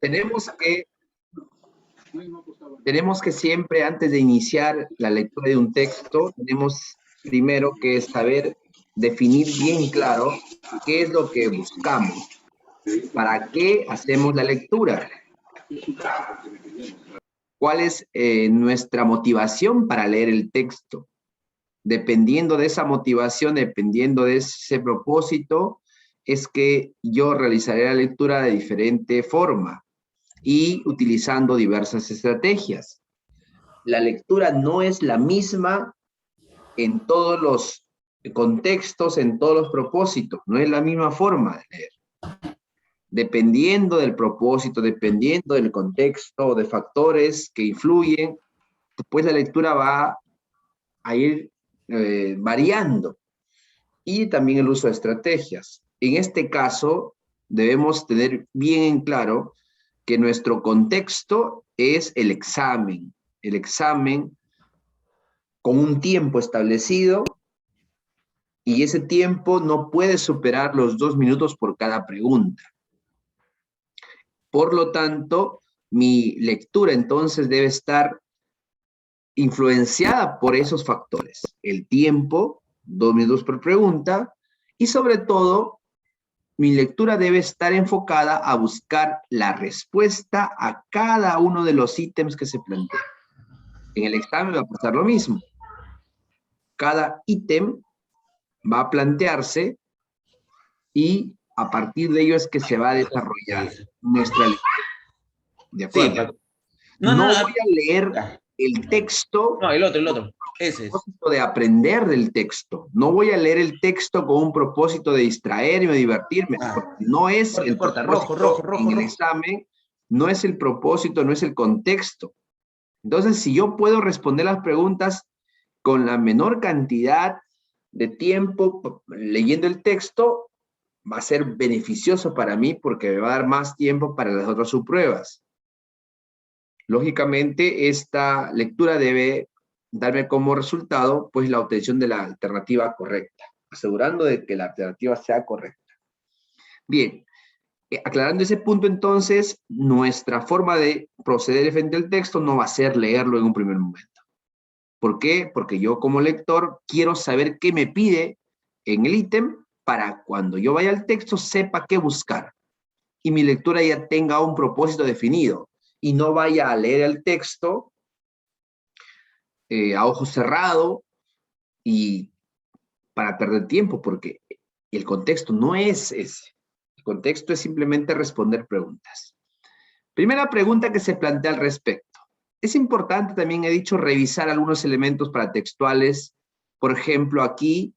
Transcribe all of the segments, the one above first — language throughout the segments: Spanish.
Tenemos que, tenemos que siempre, antes de iniciar la lectura de un texto, tenemos primero que saber definir bien claro qué es lo que buscamos, para qué hacemos la lectura, cuál es nuestra motivación para leer el texto. Dependiendo de esa motivación, dependiendo de ese propósito, es que yo realizaré la lectura de diferente forma y utilizando diversas estrategias. La lectura no es la misma en todos los contextos, en todos los propósitos, no es la misma forma de leer. Dependiendo del propósito, dependiendo del contexto, de factores que influyen, pues la lectura va a ir variando. Y también el uso de estrategias. En este caso, debemos tener bien en claro que nuestro contexto es el examen con un tiempo establecido, y ese tiempo no puede superar los 2 minutos por cada pregunta. Por lo tanto, mi lectura entonces debe estar influenciada por esos factores. El tiempo, 2 minutos por pregunta, y sobre todo, mi lectura debe estar enfocada a buscar la respuesta a cada uno de los ítems que se plantean. En el examen va a pasar lo mismo. Cada ítem va a plantearse y a partir de ello es que se va a desarrollar nuestra lectura. ¿De acuerdo? Sí, no voy a leer el texto. No, el otro. Ese es. Propósito de aprender del texto. No voy a leer el texto con un propósito de distraerme o divertirme. No es el propósito rojo. en el examen, no es el propósito, no es el contexto. Entonces, si yo puedo responder las preguntas con la menor cantidad de tiempo leyendo el texto, va a ser beneficioso para mí porque me va a dar más tiempo para las otras subpruebas. Lógicamente, esta lectura debe darme como resultado, pues, la obtención de la alternativa correcta, asegurando de que la alternativa sea correcta. Bien, aclarando ese punto, entonces, nuestra forma de proceder frente al texto no va a ser leerlo en un primer momento. ¿Por qué? Porque yo como lector quiero saber qué me pide en el ítem para cuando yo vaya al texto sepa qué buscar y mi lectura ya tenga un propósito definido y no vaya a leer el texto a ojo cerrado y para perder tiempo, porque el contexto no es ese. El contexto es simplemente responder preguntas. Primera pregunta que se plantea al respecto. Es importante, también he dicho, revisar algunos elementos paratextuales. Por ejemplo, aquí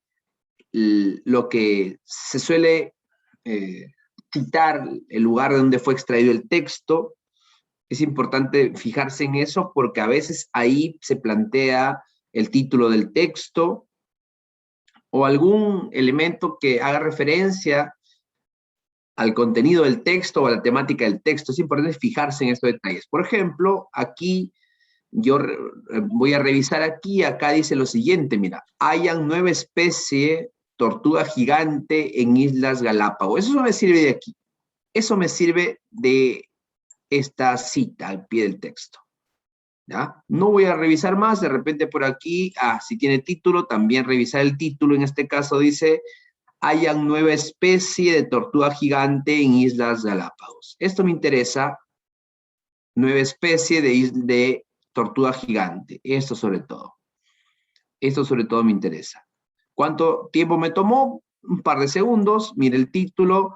lo que se suele citar, el lugar de donde fue extraído el texto. Es importante fijarse en eso porque a veces ahí se plantea el título del texto o algún elemento que haga referencia al contenido del texto o a la temática del texto. Es importante fijarse en estos detalles. Por ejemplo, aquí yo voy a revisar aquí, acá dice lo siguiente, mira, hayan 9 especies tortuga gigante en Islas Galápagos. Eso no me sirve de aquí. Eso me sirve de esta cita al pie del texto. ¿Ya? No voy a revisar más, de repente por aquí, si tiene título, también revisar el título. En este caso dice, hayan 9 especies de tortuga gigante en Islas Galápagos. Esto me interesa, 9 especies de tortuga gigante. Esto sobre todo me interesa. ¿Cuánto tiempo me tomó? Un par de segundos. Mire el título,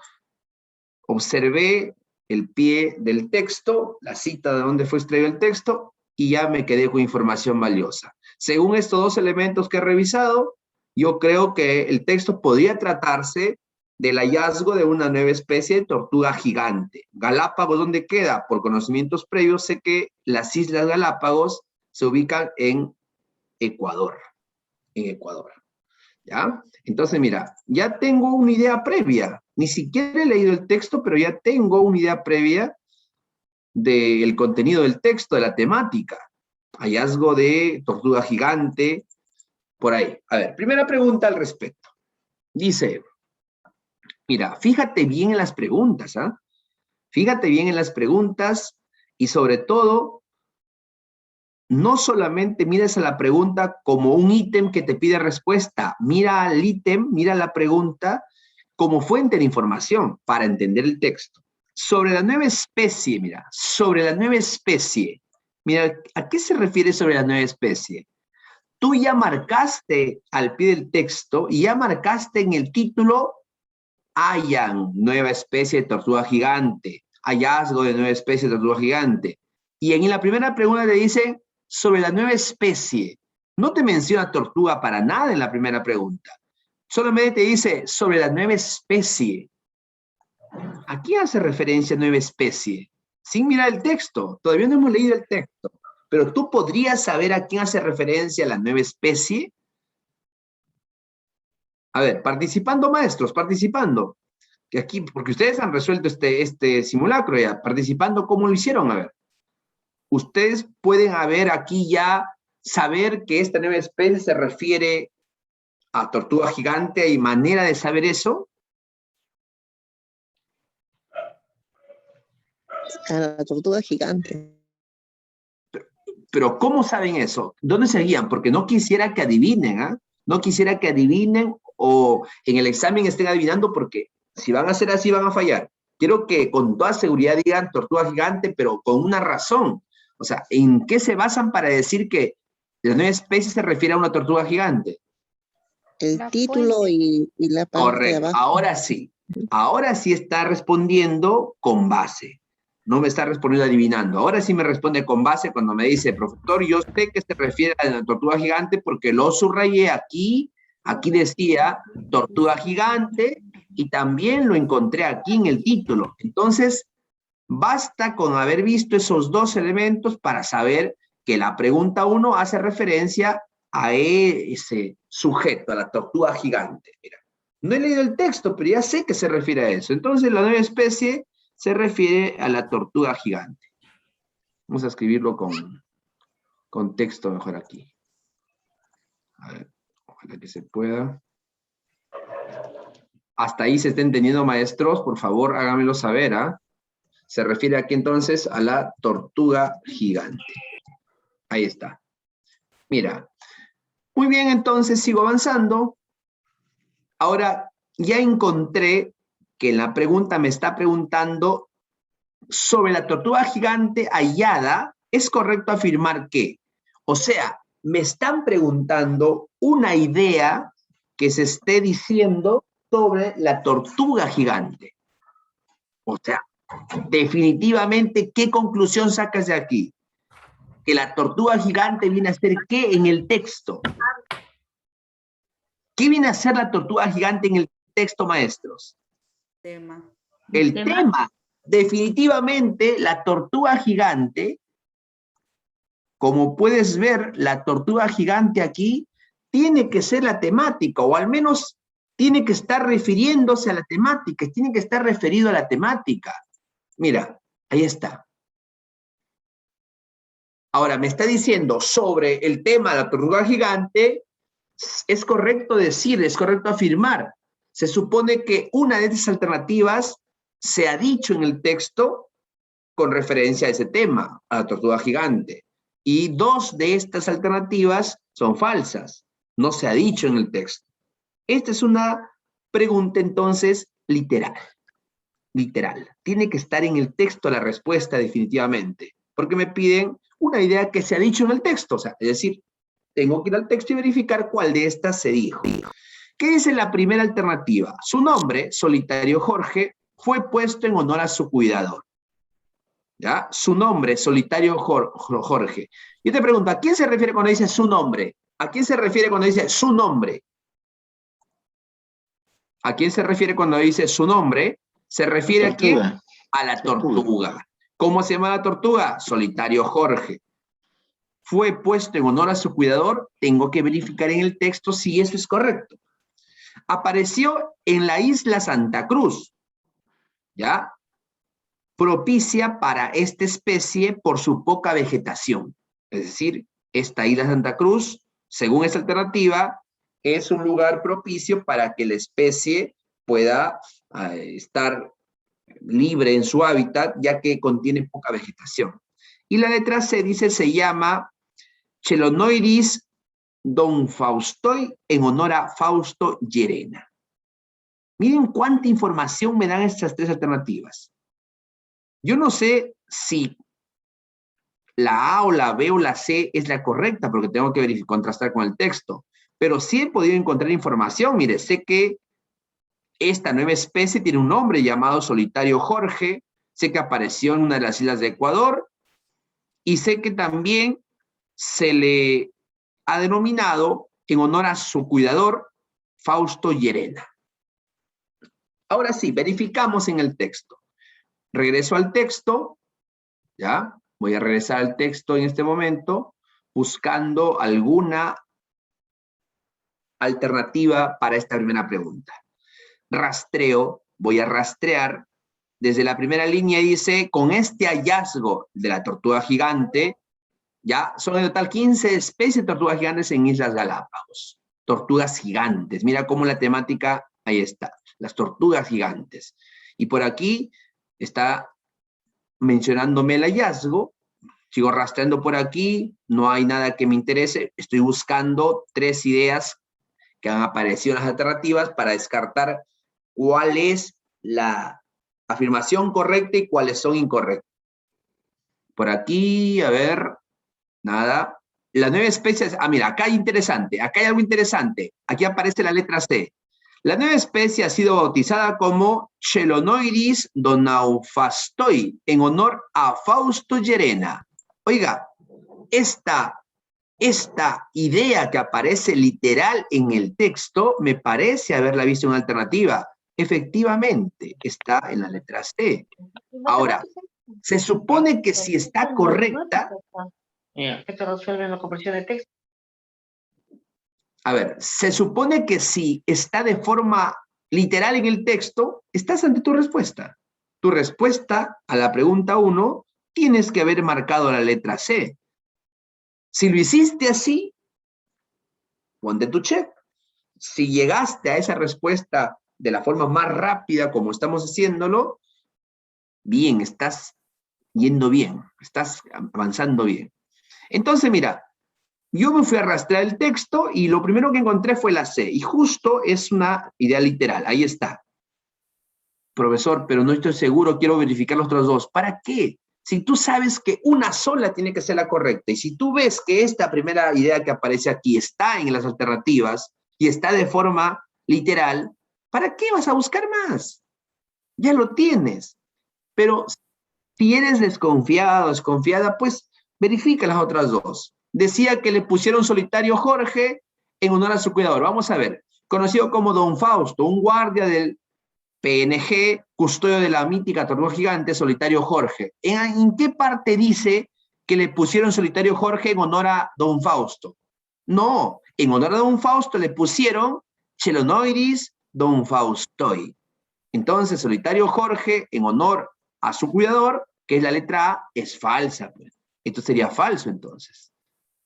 observé el pie del texto, la cita de dónde fue extraído el texto, y ya me quedé con información valiosa. Según estos 2 elementos que he revisado, yo creo que el texto podría tratarse del hallazgo de una nueva especie de tortuga gigante. Galápagos, ¿dónde queda? Por conocimientos previos, sé que las Islas Galápagos se ubican en Ecuador. ¿Ya? Entonces, mira, ya tengo una idea previa. Ni siquiera he leído el texto, pero ya tengo una idea previa del contenido del texto, de la temática. Hallazgo de tortuga gigante, por ahí. A ver, primera pregunta al respecto. Dice, mira, fíjate bien en las preguntas, ¿ah? Fíjate bien en las preguntas y sobre todo, no solamente mires a la pregunta como un ítem que te pide respuesta, mira al ítem, mira la pregunta como fuente de información para entender el texto. Sobre la nueva especie, mira, sobre la nueva especie. Mira, ¿a qué se refiere sobre la nueva especie? Tú ya marcaste al pie del texto y ya marcaste en el título, hayan nueva especie de tortuga gigante, hallazgo de nueva especie de tortuga gigante. Y en la primera pregunta te dice sobre la nueva especie. No te menciona tortuga para nada en la primera pregunta. Solamente te dice sobre la nueva especie. ¿A quién hace referencia nueva especie? Sin mirar el texto. Todavía no hemos leído el texto. Pero tú podrías saber a quién hace referencia la nueva especie. A ver, participando maestros, participando. Que aquí, porque ustedes han resuelto este simulacro ya. Participando, ¿cómo lo hicieron? A ver. Ustedes pueden haber aquí ya saber que esta nueva especie se refiere a tortuga gigante. ¿Hay manera de saber eso? A la tortuga gigante. Pero ¿cómo saben eso? ¿Dónde se guían? Porque no quisiera que adivinen, ¿ah? No quisiera que adivinen o en el examen estén adivinando porque si van a hacer así van a fallar. Quiero que con toda seguridad digan tortuga gigante, pero con una razón. O sea, ¿en qué se basan para decir que la nueva especie se refiere a una tortuga gigante? El La título fuente. y la parte de Correcto. abajo. Ahora sí. Ahora sí está respondiendo con base. No me está respondiendo adivinando. Ahora sí me responde con base cuando me dice, profesor, yo sé que se refiere a la tortuga gigante porque lo subrayé aquí. Aquí decía tortuga gigante y también lo encontré aquí en el título. Entonces, basta con haber visto esos dos elementos para saber que la pregunta 1 hace referencia a ese sujeto, a la tortuga gigante. Mira, no he leído el texto, pero ya sé que se refiere a eso. Entonces, la nueva especie se refiere a la tortuga gigante. Vamos a escribirlo con texto mejor aquí. A ver, ojalá que se pueda. Hasta ahí se está entendiendo, maestros. Por favor, háganmelo saber, ¿ah? Se refiere aquí entonces a la tortuga gigante. Ahí está. Mira. Muy bien, entonces sigo avanzando. Ahora ya encontré que en la pregunta me está preguntando sobre la tortuga gigante hallada. ¿Es correcto afirmar que? O sea, me están preguntando una idea que se esté diciendo sobre la tortuga gigante. O sea, definitivamente, ¿qué conclusión sacas de aquí? Que la tortuga gigante viene a ser ¿qué en el texto? ¿Qué viene a ser la tortuga gigante en el texto, maestros? Tema. El tema. Definitivamente, la tortuga gigante, como puedes ver, la tortuga gigante aquí tiene que ser la temática, o al menos tiene que estar refiriéndose a la temática, tiene que estar referido a la temática. Mira, ahí está. Ahora, me está diciendo sobre el tema de la tortuga gigante, es correcto decir, es correcto afirmar. Se supone que una de esas alternativas se ha dicho en el texto con referencia a ese tema, a la tortuga gigante. Y dos de estas alternativas son falsas. No se ha dicho en el texto. Esta es una pregunta entonces literal. Literal. Tiene que estar en el texto la respuesta definitivamente. Porque me piden una idea que se ha dicho en el texto. O sea, es decir, tengo que ir al texto y verificar cuál de estas se dijo. ¿Qué dice la primera alternativa? Su nombre, Solitario Jorge, fue puesto en honor a su cuidador. ¿Ya? Su nombre, Solitario Jorge. Yo te pregunto, ¿a quién se refiere cuando dice su nombre? ¿A quién se refiere cuando dice su nombre? ¿A quién se refiere cuando dice su nombre? Se refiere a quién? A la tortuga. ¿Cómo se llama la tortuga? Solitario Jorge. Fue puesto en honor a su cuidador, tengo que verificar en el texto si eso es correcto. Apareció en la isla Santa Cruz, ¿ya? Propicia para esta especie por su poca vegetación. Es decir, esta isla Santa Cruz, según esta alternativa, es un lugar propicio para que la especie pueda estar libre en su hábitat, ya que contiene poca vegetación. Y la letra C dice, se llama Chelonoidis donfaustoi, en honor a Fausto Llerena. Miren cuánta información me dan estas tres alternativas. Yo no sé si la A o la B o la C es la correcta, porque tengo que contrastar con el texto. Pero sí he podido encontrar información. Mire, sé que esta nueva especie tiene un nombre llamado solitario Jorge. Sé que apareció en una de las islas de Ecuador. Y sé que también se le ha denominado en honor a su cuidador, Fausto Llerena. Ahora sí, verificamos en el texto. Regreso al texto, ¿ya? Voy a regresar al texto en este momento, buscando alguna alternativa para esta primera pregunta. Rastreo, voy a rastrear. Desde la primera línea dice, con este hallazgo de la tortuga gigante, ya son en total 15 especies de tortugas gigantes en Islas Galápagos. Tortugas gigantes, mira cómo la temática, ahí está, las tortugas gigantes. Y por aquí está mencionándome el hallazgo, sigo rastreando por aquí, no hay nada que me interese, estoy buscando 3 ideas que han aparecido en las alternativas para descartar cuál es la afirmación correcta y cuáles son incorrectas. Por aquí, a ver, nada. Las 9 especies, mira, acá hay interesante, acá hay algo interesante, aquí aparece la letra C. La nueva especie ha sido bautizada como Chelonoidis donaufastoi, en honor a Fausto Llerena. Oiga, esta idea que aparece literal en el texto, me parece haberla visto en alternativa. Efectivamente, está en la letra C. Ahora, se supone que si está correcta... Esto resuelve la conversión de texto. A ver, se supone que si está de forma literal en el texto, estás ante tu respuesta. Tu respuesta a la pregunta 1, tienes que haber marcado la letra C. Si lo hiciste así, ponte tu check. Si llegaste a esa respuesta de la forma más rápida como estamos haciéndolo, bien, estás yendo bien, estás avanzando bien. Entonces, mira, yo me fui a rastrear el texto y lo primero que encontré fue la C. Y justo es una idea literal. Ahí está. Profesor, pero no estoy seguro, quiero verificar los otros dos. ¿Para qué? Si tú sabes que una sola tiene que ser la correcta, y si tú ves que esta primera idea que aparece aquí está en las alternativas y está de forma literal, ¿para qué vas a buscar más? Ya lo tienes. Pero si eres desconfiado, desconfiada, pues verifica las otras dos. Decía que le pusieron solitario Jorge en honor a su cuidador. Vamos a ver. Conocido como Don Fausto, un guardia del PNG, custodio de la mítica tortuga gigante, solitario Jorge. ¿En qué parte dice que le pusieron solitario Jorge en honor a Don Fausto? No, en honor a Don Fausto le pusieron Chelonoidis donfaustoi. Entonces, solitario Jorge, en honor a su cuidador, que es la letra A, es falsa. Esto sería falso, entonces.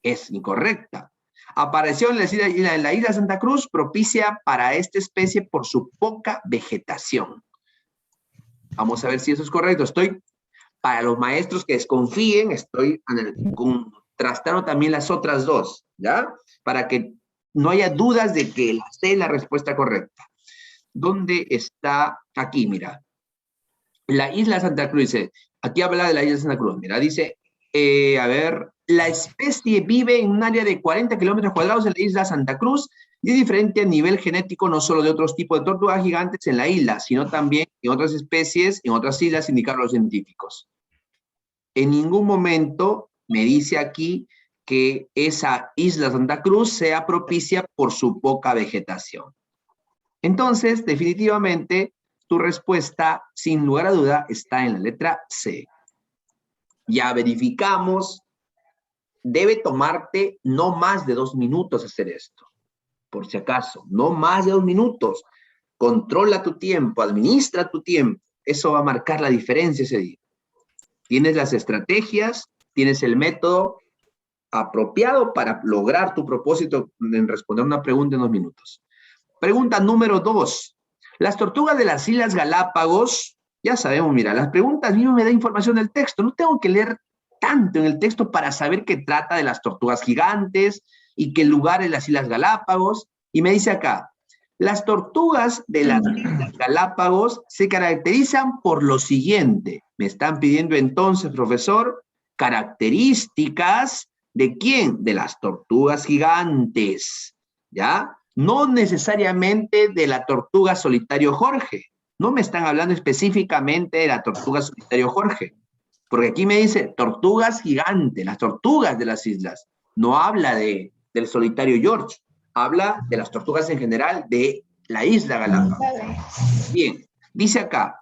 Es incorrecta. Apareció en la isla Santa Cruz, propicia para esta especie por su poca vegetación. Vamos a ver si eso es correcto. Para los maestros que desconfíen, estoy contrastando también las otras dos, ¿ya? Para que no haya dudas de que la C es la respuesta correcta. ¿Dónde está? Aquí, mira. La isla Santa Cruz, dice, aquí habla de la isla Santa Cruz, mira, dice, a ver, la especie vive en un área de 40 kilómetros cuadrados en la isla Santa Cruz y es diferente a nivel genético no solo de otros tipos de tortugas gigantes en la isla, sino también en otras especies, en otras islas, indicaron los científicos. En ningún momento me dice aquí que esa isla Santa Cruz sea propicia por su poca vegetación. Entonces, definitivamente, tu respuesta, sin lugar a duda, está en la letra C. Ya verificamos, debe tomarte no más de 2 minutos hacer esto, por si acaso, no más de 2 minutos. Controla tu tiempo, administra tu tiempo, eso va a marcar la diferencia ese día. Tienes las estrategias, tienes el método apropiado para lograr tu propósito en responder una pregunta en 2 minutos. Pregunta número 2. Las tortugas de las Islas Galápagos, Ya sabemos, mira, las preguntas mismo me da información del texto. No tengo que leer tanto en el texto para saber que trata de las tortugas gigantes y que el lugar es las Islas Galápagos. Y me dice acá, las tortugas de las Islas Galápagos se caracterizan por lo siguiente. Me están pidiendo entonces, profesor, características ¿de quién? De las tortugas gigantes, ¿ya? No necesariamente de la tortuga solitario Jorge. No me están hablando específicamente de la tortuga solitario Jorge. Porque aquí me dice tortugas gigantes, las tortugas de las islas. No habla del solitario George. Habla de las tortugas en general de la isla Galápagos. Bien, dice acá,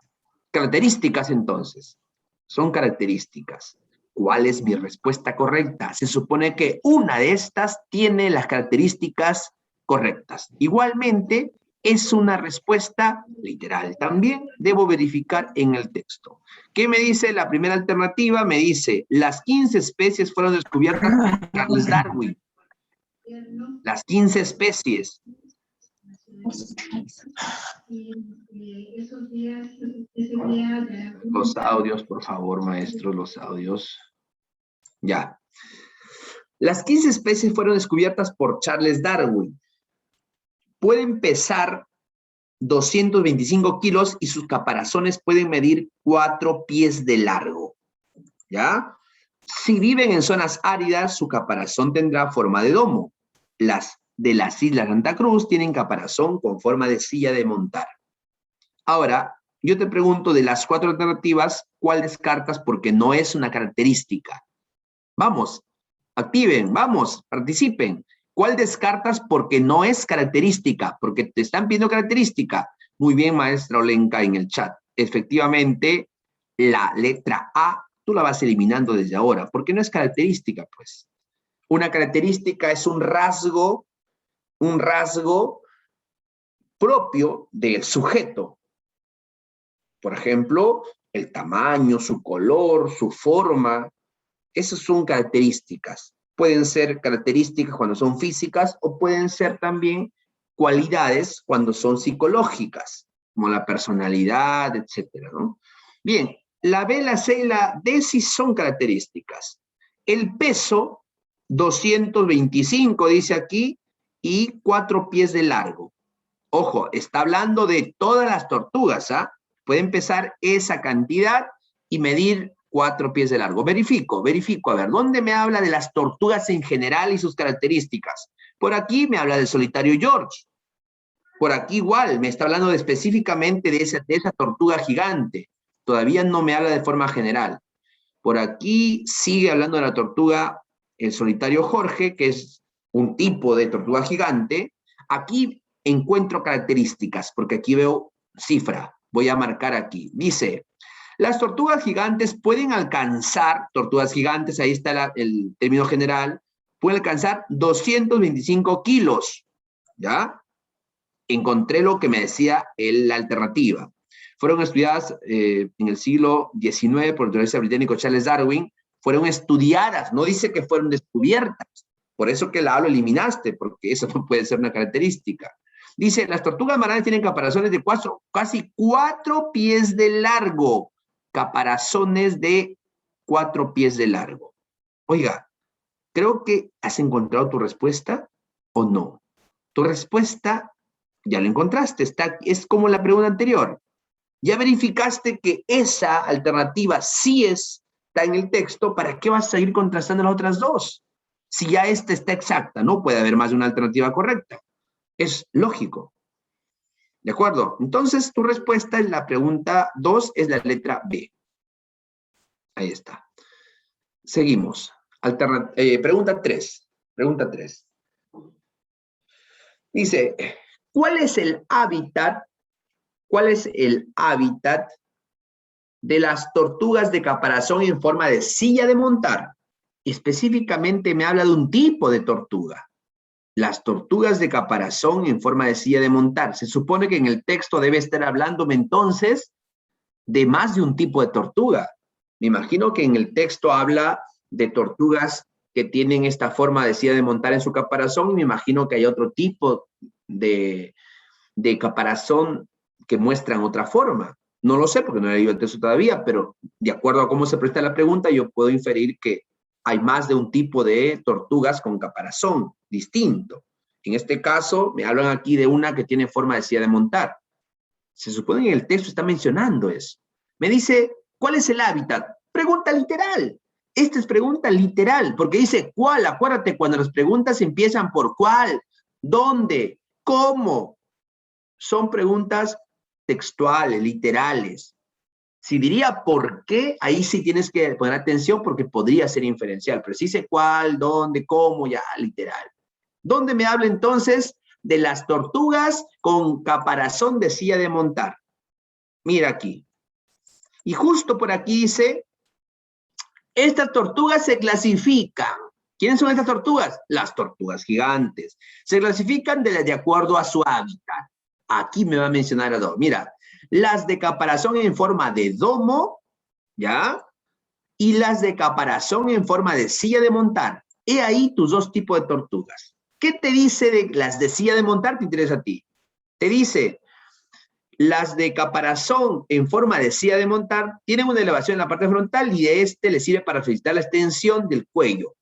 características entonces. Son características. ¿Cuál es mi respuesta correcta? Se supone que una de estas tiene las características correctas. Igualmente, es una respuesta literal. También debo verificar en el texto. ¿Qué me dice la primera alternativa? Me dice, las 15 especies fueron descubiertas por Charles Darwin. Las 15 especies. Los audios, por favor, maestro, los audios. Ya. Las 15 especies fueron descubiertas por Charles Darwin. Pueden pesar 225 kilos y sus caparazones pueden medir 4 pies de largo. ¿Ya? Si viven en zonas áridas, su caparazón tendrá forma de domo. Las de las Islas Santa Cruz tienen caparazón con forma de silla de montar. Ahora, yo te pregunto de las 4 alternativas, ¿cuál descartas porque no es una característica? Vamos, activen, vamos, participen. ¿Cuál descartas porque no es característica? Porque te están pidiendo característica. Muy bien, maestra Olenka, en el chat. Efectivamente, la letra A, tú la vas eliminando desde ahora, porque no es característica, pues. Una característica es un rasgo propio del sujeto. Por ejemplo, el tamaño, su color, su forma. Esas son características. Pueden ser características cuando son físicas o pueden ser también cualidades cuando son psicológicas, como la personalidad, etcétera, ¿no? Bien, la B, la C y la D sí son características. El peso, 225 dice aquí, y 4 pies de largo. Ojo, está hablando de todas las tortugas, ¿ah? Pueden pesar esa cantidad y medir 4 pies de largo. Verifico, a ver, ¿dónde me habla de las tortugas en general y sus características? Por aquí me habla del solitario George. Por aquí igual, me está hablando específicamente de esa tortuga gigante. Todavía no me habla de forma general. Por aquí sigue hablando de la tortuga, el solitario Jorge, que es un tipo de tortuga gigante. Aquí encuentro características, porque aquí veo cifra. Voy a marcar aquí. Dice, las tortugas gigantes pueden alcanzar, tortugas gigantes, ahí está el término general, pueden alcanzar 225 kilos, ¿ya? Encontré lo que me decía la alternativa. Fueron estudiadas en el siglo XIX por el naturalista británico Charles Darwin, fueron estudiadas, no dice que fueron descubiertas, por eso que la A lo eliminaste, porque eso no puede ser una característica. Dice, las tortugas marinas tienen caparazones de casi 4 pies de largo, caparazones de 4 pies de largo. Oiga, creo que has encontrado tu respuesta o no. Tu respuesta ya la encontraste, es como la pregunta anterior. Ya verificaste que esa alternativa sí está en el texto, ¿para qué vas a seguir contrastando las otras dos? Si ya esta está exacta, no puede haber más de una alternativa correcta. Es lógico. ¿De acuerdo? Entonces, tu respuesta en la pregunta 2 es la letra B. Ahí está. Seguimos. Pregunta 3. Pregunta 3. Dice, ¿cuál es el hábitat de las tortugas de caparazón en forma de silla de montar? Específicamente me habla de un tipo de tortuga. Las tortugas de caparazón en forma de silla de montar. Se supone que en el texto debe estar hablándome entonces de más de un tipo de tortuga. Me imagino que en el texto habla de tortugas que tienen esta forma de silla de montar en su caparazón y me imagino que hay otro tipo de caparazón que muestran otra forma. No lo sé porque no he leído el texto todavía, pero de acuerdo a cómo se presta la pregunta, yo puedo inferir que hay más de un tipo de tortugas con caparazón distinto. En este caso, me hablan aquí de una que tiene forma de silla de montar. Se supone que en el texto está mencionando eso. Me dice, ¿cuál es el hábitat? Pregunta literal. Esta es pregunta literal, porque dice ¿cuál? Acuérdate, cuando las preguntas empiezan por ¿cuál? ¿Dónde? ¿Cómo? Son preguntas textuales, literales. Si diría por qué, ahí sí tienes que poner atención porque podría ser inferencial, pero si dice cuál, dónde, cómo, ya, literal. ¿Dónde me habla entonces de las tortugas con caparazón de silla de montar? Mira aquí. Y justo por aquí dice, estas tortugas se clasifican. ¿Quiénes son estas tortugas? Las tortugas gigantes. Se clasifican de acuerdo a su hábitat. Aquí me va a mencionar a dos. Mira, las de caparazón en forma de domo, ¿ya? Y las de caparazón en forma de silla de montar. He ahí tus dos tipos de tortugas. ¿Qué te dice de las de silla de montar? Te interesa a ti. Te dice, las de caparazón en forma de silla de montar tienen una elevación en la parte frontal y de este le sirve para facilitar la extensión del cuello.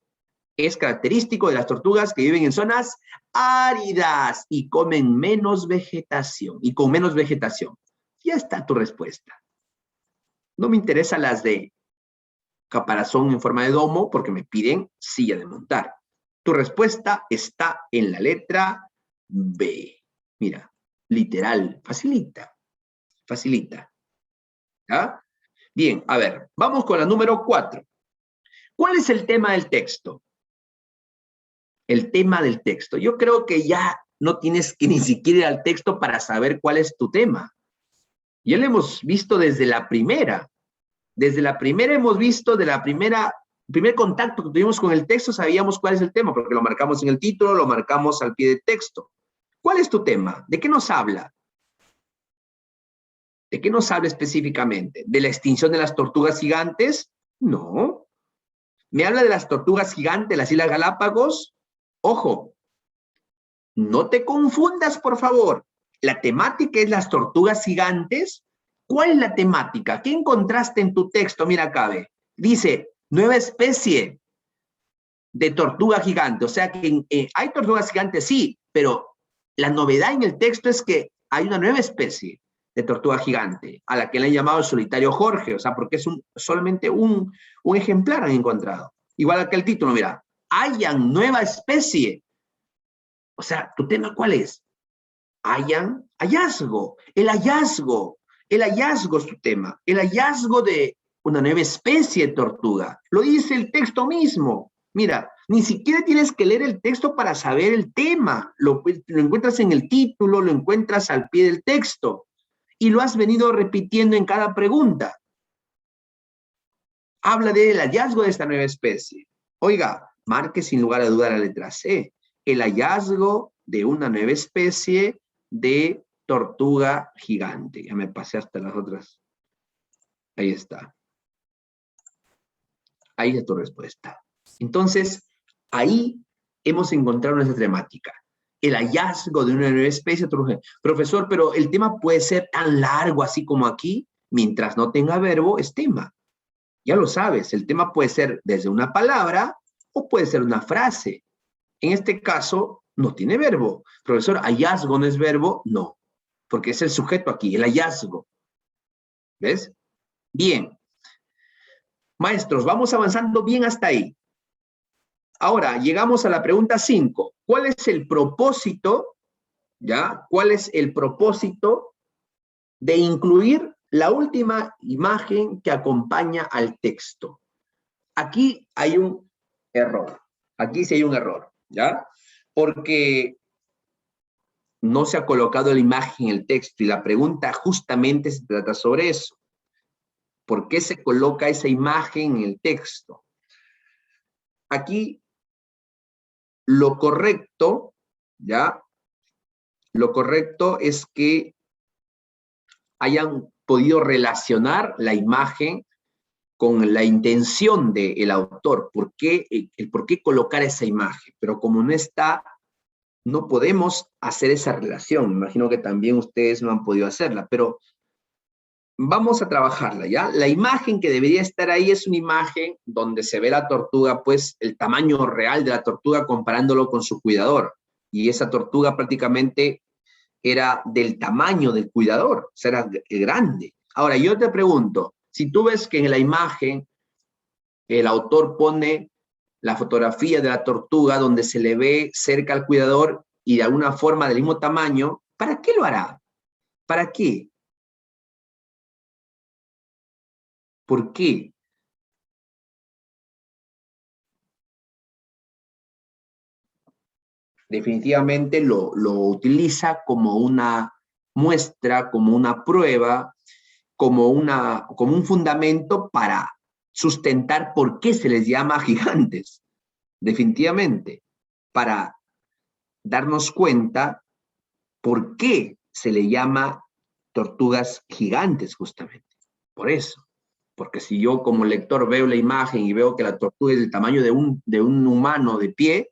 Es característico de las tortugas que viven en zonas áridas y comen menos vegetación, y con menos vegetación. Ya está tu respuesta. No me interesan las de caparazón en forma de domo porque me piden silla de montar. Tu respuesta está en la letra B. Mira, literal, facilita, facilita. ¿Ya? Bien, a ver, vamos con la número 4. ¿Cuál es el tema del texto? El tema del texto. Yo creo que ya no tienes que ni siquiera ir al texto para saber cuál es tu tema. Ya lo hemos visto desde la primera. Desde la primera hemos visto, primer contacto que tuvimos con el texto, sabíamos cuál es el tema, porque lo marcamos en el título, lo marcamos al pie del texto. ¿Cuál es tu tema? ¿De qué nos habla? ¿De qué nos habla específicamente? ¿De la extinción de las tortugas gigantes? No. ¿Me habla de las tortugas gigantes de las Islas Galápagos? Ojo, no te confundas, por favor. La temática es las tortugas gigantes. ¿Cuál es la temática? ¿Qué encontraste en tu texto? Mira acá, ve. Dice, nueva especie de tortuga gigante. O sea que hay tortugas gigantes, sí, pero la novedad en el texto es que hay una nueva especie de tortuga gigante, a la que le han llamado el solitario Jorge, o sea, porque es solamente un ejemplar han encontrado. Igual que el título, mira, hayan nueva especie. O sea, ¿tu tema cuál es? Hayan hallazgo. El hallazgo es tu tema. El hallazgo de una nueva especie de tortuga. Lo dice el texto mismo. Mira, ni siquiera tienes que leer el texto para saber el tema. Lo encuentras en el título, lo encuentras al pie del texto. Y lo has venido repitiendo en cada pregunta. Habla del hallazgo de esta nueva especie. Oiga, marque sin lugar a duda la letra C. El hallazgo de una nueva especie de tortuga gigante. Ya me pasé hasta las otras. Ahí está. Ahí es tu respuesta. Entonces, ahí hemos encontrado nuestra temática. El hallazgo de una nueva especie. Profesor, pero el tema puede ser tan largo así como aquí. Mientras no tenga verbo, es tema. Ya lo sabes, el tema puede ser desde una palabra o puede ser una frase. En este caso, no tiene verbo. Profesor, hallazgo no es verbo, no, porque es el sujeto aquí, el hallazgo. ¿Ves? Bien. Maestros, vamos avanzando bien hasta ahí. Ahora, llegamos a la pregunta 5. ¿Cuál es el propósito, ya? ¿Cuál es el propósito de incluir la última imagen que acompaña al texto? Aquí hay un error. Aquí sí hay un error, ¿ya? Porque no se ha colocado la imagen en el texto y la pregunta justamente se trata sobre eso. ¿Por qué se coloca esa imagen en el texto? Aquí lo correcto, ¿ya? Lo correcto es que hayan podido relacionar la imagen con la intención del autor. ¿Por qué colocar esa imagen? Pero como no está, no podemos hacer esa relación. Me imagino que también ustedes no han podido hacerla, pero vamos a trabajarla, ¿ya? La imagen que debería estar ahí es una imagen donde se ve la tortuga, pues, el tamaño real de la tortuga comparándolo con su cuidador. Y esa tortuga prácticamente era del tamaño del cuidador, o sea, era grande. Ahora, yo te pregunto, si tú ves que en la imagen el autor pone la fotografía de la tortuga donde se le ve cerca al cuidador y de alguna forma del mismo tamaño, ¿para qué lo hará? ¿Para qué? ¿Por qué? Definitivamente lo utiliza como una muestra, como una prueba, como un fundamento para sustentar por qué se les llama gigantes. Definitivamente, para darnos cuenta por qué se le llama tortugas gigantes justamente. Por eso. Porque si yo como lector veo la imagen y veo que la tortuga es del tamaño de un humano de pie,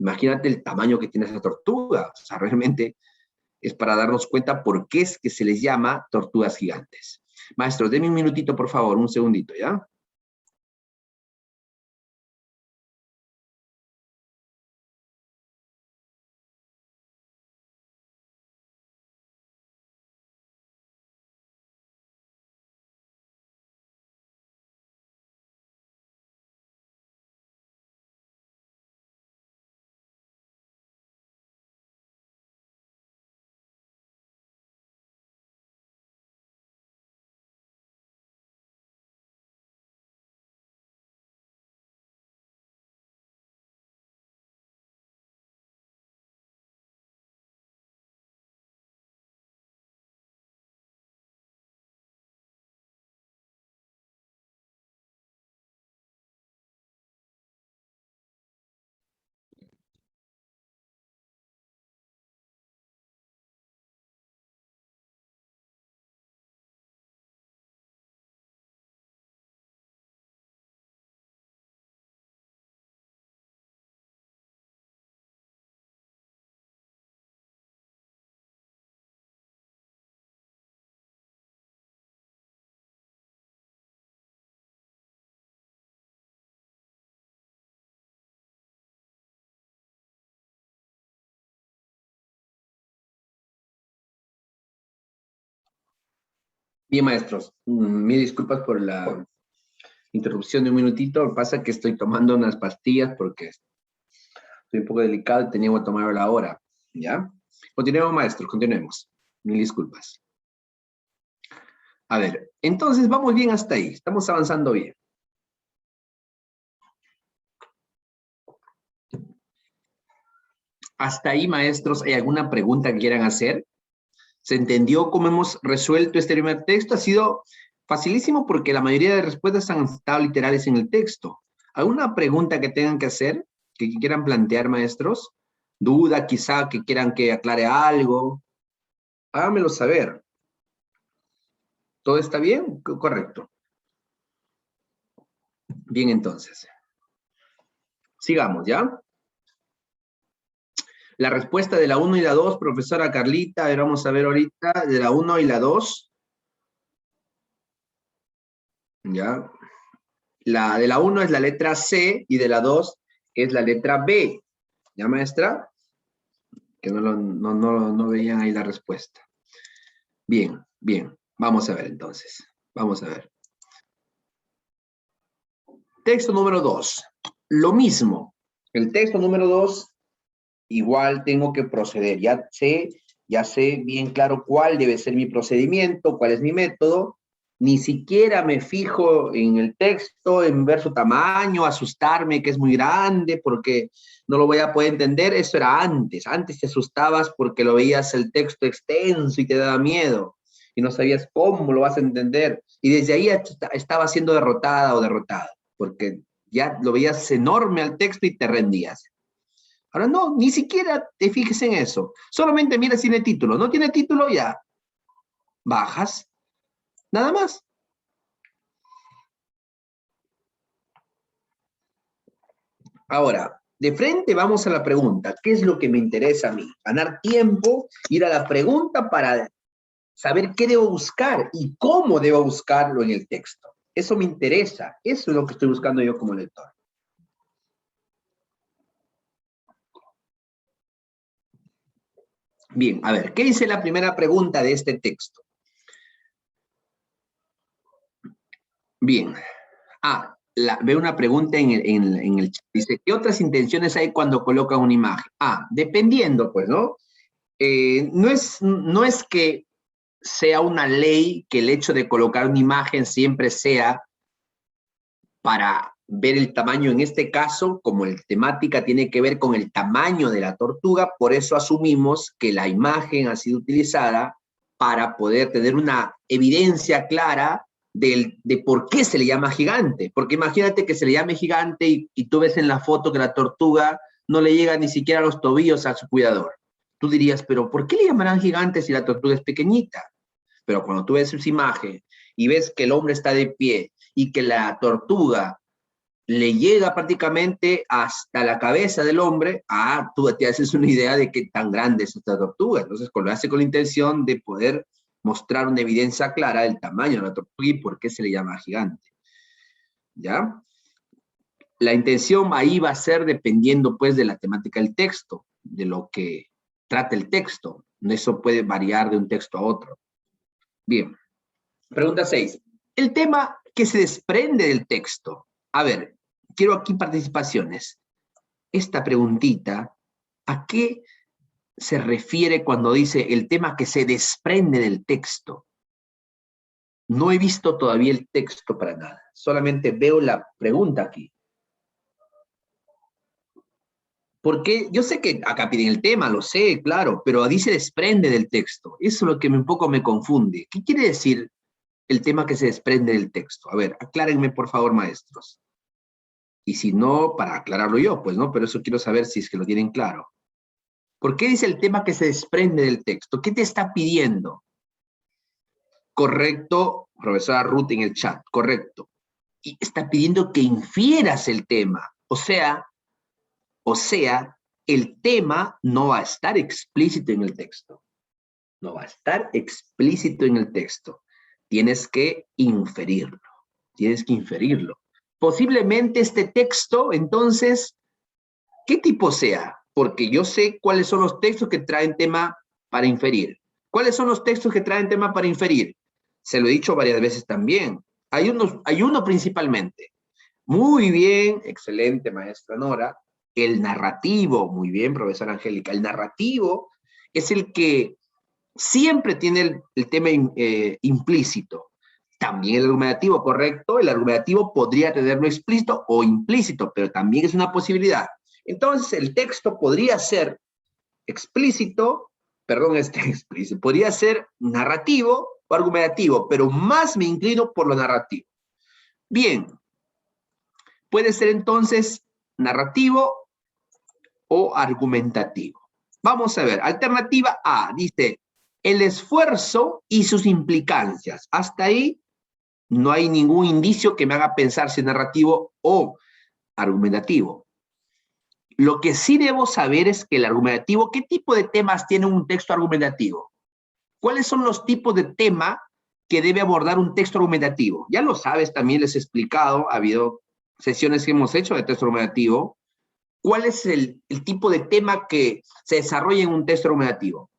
imagínate el tamaño que tiene esa tortuga. O sea, realmente es para darnos cuenta por qué es que se les llama tortugas gigantes. Maestros, denme un minutito, por favor, un segundito, ¿ya? Bien, maestros, mil disculpas por la interrupción de un minutito. Lo que pasa es que estoy tomando unas pastillas porque estoy un poco delicado y tenía que tomar a la hora, ¿ya? Continuemos, maestros, continuemos. Mil disculpas. A ver, entonces vamos bien hasta ahí, estamos avanzando bien. Hasta ahí, maestros, ¿hay alguna pregunta que quieran hacer? ¿Se entendió cómo hemos resuelto este primer texto? Ha sido facilísimo porque la mayoría de respuestas han estado literales en el texto. ¿Alguna pregunta que tengan que hacer, que quieran plantear, maestros? ¿Duda, quizá, que quieran que aclare algo? Háganmelo saber. ¿Todo está bien? Correcto. Bien, entonces. Sigamos, ¿ya? La respuesta de la 1 y la 2, profesora Carlita, a ver, vamos a ver ahorita, de la 1 y la 2. ¿Ya? La de la 1 es la letra C y de la 2 es la letra B. ¿Ya, maestra? Que no veían ahí la respuesta. Bien, bien. Vamos a ver entonces. Vamos a ver. Texto número 2. Lo mismo. El texto número 2, igual tengo que proceder. Ya sé bien claro cuál debe ser mi procedimiento, cuál es mi método. Ni siquiera me fijo en el texto, en ver su tamaño, asustarme que es muy grande porque no lo voy a poder entender. Eso era antes. Antes te asustabas porque lo veías el texto extenso y te daba miedo y no sabías cómo lo vas a entender. Y desde ahí estaba siendo derrotada o derrotado porque ya lo veías enorme al texto y te rendías. Ahora no, ni siquiera te fijes en eso. Solamente mira si tiene título. No tiene título, ya bajas. Nada más. Ahora, de frente vamos a la pregunta. ¿Qué es lo que me interesa a mí? Ganar tiempo, ir a la pregunta para saber qué debo buscar y cómo debo buscarlo en el texto. Eso me interesa, eso es lo que estoy buscando yo como lector. Bien, a ver, ¿qué dice la primera pregunta de este texto? Bien, veo una pregunta en el chat. Dice, ¿qué otras intenciones hay cuando colocan una imagen? Dependiendo, pues, ¿no? No es que sea una ley que el hecho de colocar una imagen siempre sea para ver el tamaño. En este caso, como la temática tiene que ver con el tamaño de la tortuga, por eso asumimos que la imagen ha sido utilizada para poder tener una evidencia clara de por qué se le llama gigante. Porque imagínate que se le llame gigante y tú ves en la foto que la tortuga no le llega ni siquiera a los tobillos a su cuidador. Tú dirías, pero ¿por qué le llamarán gigante si la tortuga es pequeñita? Pero cuando tú ves esa imagen y ves que el hombre está de pie y que la tortuga le llega prácticamente hasta la cabeza del hombre, tú te haces una idea de qué tan grande es esta tortuga. Entonces, lo hace con la intención de poder mostrar una evidencia clara del tamaño de la tortuga y por qué se le llama gigante. ¿Ya? La intención ahí va a ser dependiendo, pues, de la temática del texto, de lo que trata el texto. Eso puede variar de un texto a otro. Bien. Pregunta 6. El tema que se desprende del texto. A ver, quiero aquí participaciones. Esta preguntita, ¿a qué se refiere cuando dice el tema que se desprende del texto? No he visto todavía el texto para nada. Solamente veo la pregunta aquí. Porque yo sé que acá piden el tema, lo sé, claro, pero ahí se desprende del texto. Eso es lo que un poco me confunde. ¿Qué quiere decir el tema que se desprende del texto? A ver, aclárenme por favor, maestros. Y si no, para aclararlo yo, pues, ¿no? Pero eso quiero saber si es que lo tienen claro. ¿Por qué dice el tema que se desprende del texto? ¿Qué te está pidiendo? Correcto, profesora Ruth en el chat, correcto. Y está pidiendo que infieras el tema. O sea, el tema no va a estar explícito en el texto. No va a estar explícito en el texto. Tienes que inferirlo. Tienes que inferirlo. Posiblemente este texto, entonces, ¿qué tipo sea? Porque yo sé cuáles son los textos que traen tema para inferir. ¿Cuáles son los textos que traen tema para inferir? Se lo he dicho varias veces también. Hay uno principalmente. Muy bien, excelente, maestra Nora. El narrativo, muy bien, profesora Angélica. El narrativo es el que siempre tiene el tema implícito. También el argumentativo, correcto. El argumentativo podría tenerlo explícito o implícito, pero también es una posibilidad. Entonces, el texto podría ser explícito, podría ser narrativo o argumentativo, pero más me inclino por lo narrativo. Bien, puede ser entonces narrativo o argumentativo. Vamos a ver, alternativa A, dice, el esfuerzo y sus implicancias. Hasta ahí no hay ningún indicio que me haga pensar si es narrativo o argumentativo. Lo que sí debo saber es que el argumentativo, ¿qué tipo de temas tiene un texto argumentativo? ¿Cuáles son los tipos de tema que debe abordar un texto argumentativo? Ya lo sabes, también les he explicado, ha habido sesiones que hemos hecho de texto argumentativo. ¿Cuál es el tipo de tema que se desarrolla en un texto argumentativo?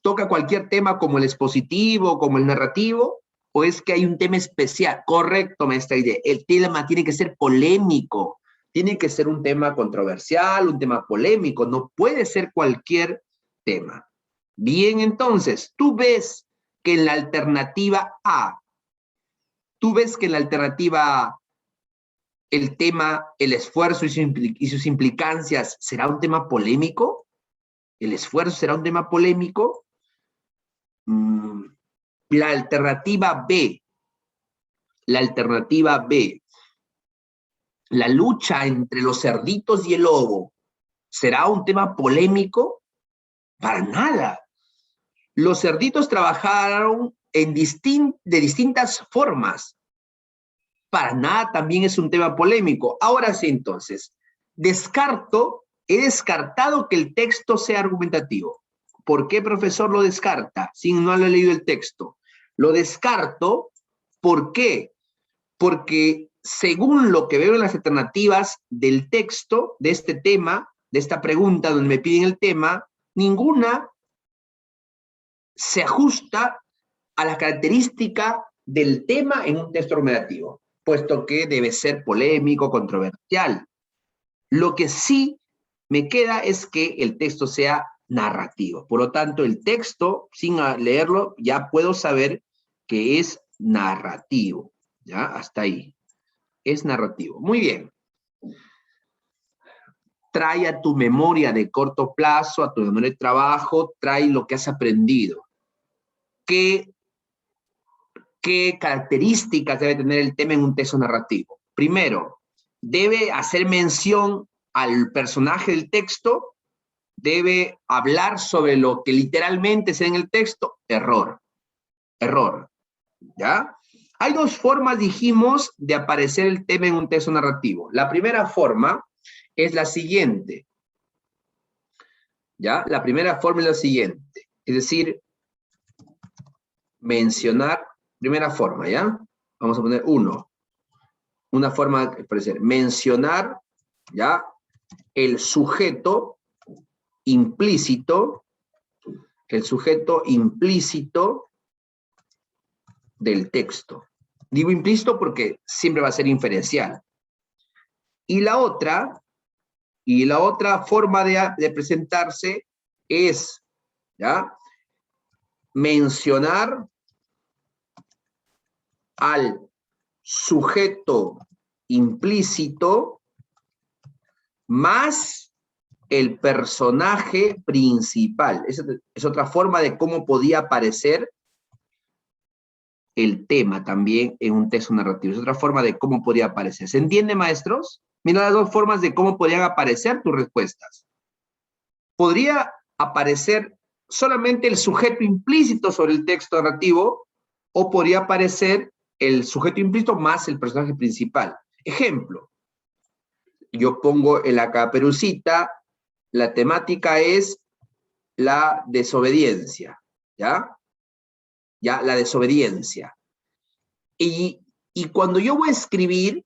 ¿Toca cualquier tema como el expositivo, como el narrativo? ¿O es que hay un tema especial? Correcto, maestra Ide. El tema tiene que ser polémico. Tiene que ser un tema controversial, un tema polémico. No puede ser cualquier tema. Bien, entonces, tú ves que en la alternativa A, el tema, el esfuerzo y sus implicancias, ¿será un tema polémico? ¿El esfuerzo será un tema polémico? La alternativa B, la lucha entre los cerditos y el lobo, ¿será un tema polémico? Para nada. Los cerditos trabajaron de distintas formas. Para nada también es un tema polémico. Ahora sí, entonces, he descartado que el texto sea argumentativo. ¿Por qué, profesor, lo descarta? Si no le he leído el texto. Lo descarto, ¿por qué? Porque según lo que veo en las alternativas del texto, de este tema, de esta pregunta donde me piden el tema, ninguna se ajusta a la característica del tema en un texto argumentativo, puesto que debe ser polémico, controversial. Lo que sí me queda es que el texto sea narrativo. Por lo tanto, el texto, sin leerlo, ya puedo saber que es narrativo. ¿Ya? Hasta ahí. Es narrativo. Muy bien. Trae a tu memoria de corto plazo, a tu memoria de trabajo, trae lo que has aprendido. ¿Qué características debe tener el tema en un texto narrativo? Primero, debe hacer mención al personaje del texto, debe hablar sobre lo que literalmente sea en el texto. Error. Error. ¿Ya? Hay dos formas, dijimos, de aparecer el tema en un texto narrativo. La primera forma es la siguiente. ¿Ya? La primera forma es la siguiente. Es decir, mencionar, primera forma, ¿ya? Vamos a poner uno. Una forma de aparecer. Mencionar, ¿ya? El sujeto implícito del texto. Digo implícito porque siempre va a ser inferencial. Y la otra forma de presentarse es, ¿ya? Mencionar al sujeto implícito más el personaje principal. Esa es otra forma de cómo podía aparecer el tema también en un texto narrativo. Es otra forma de cómo podría aparecer. ¿Se entiende, maestros? Mira las dos formas de cómo podrían aparecer tus respuestas. Podría aparecer solamente el sujeto implícito sobre el texto narrativo o podría aparecer el sujeto implícito más el personaje principal. Ejemplo, yo pongo en la Caperucita, la temática es la desobediencia, ¿ya? Ya, la desobediencia. Y cuando yo voy a escribir,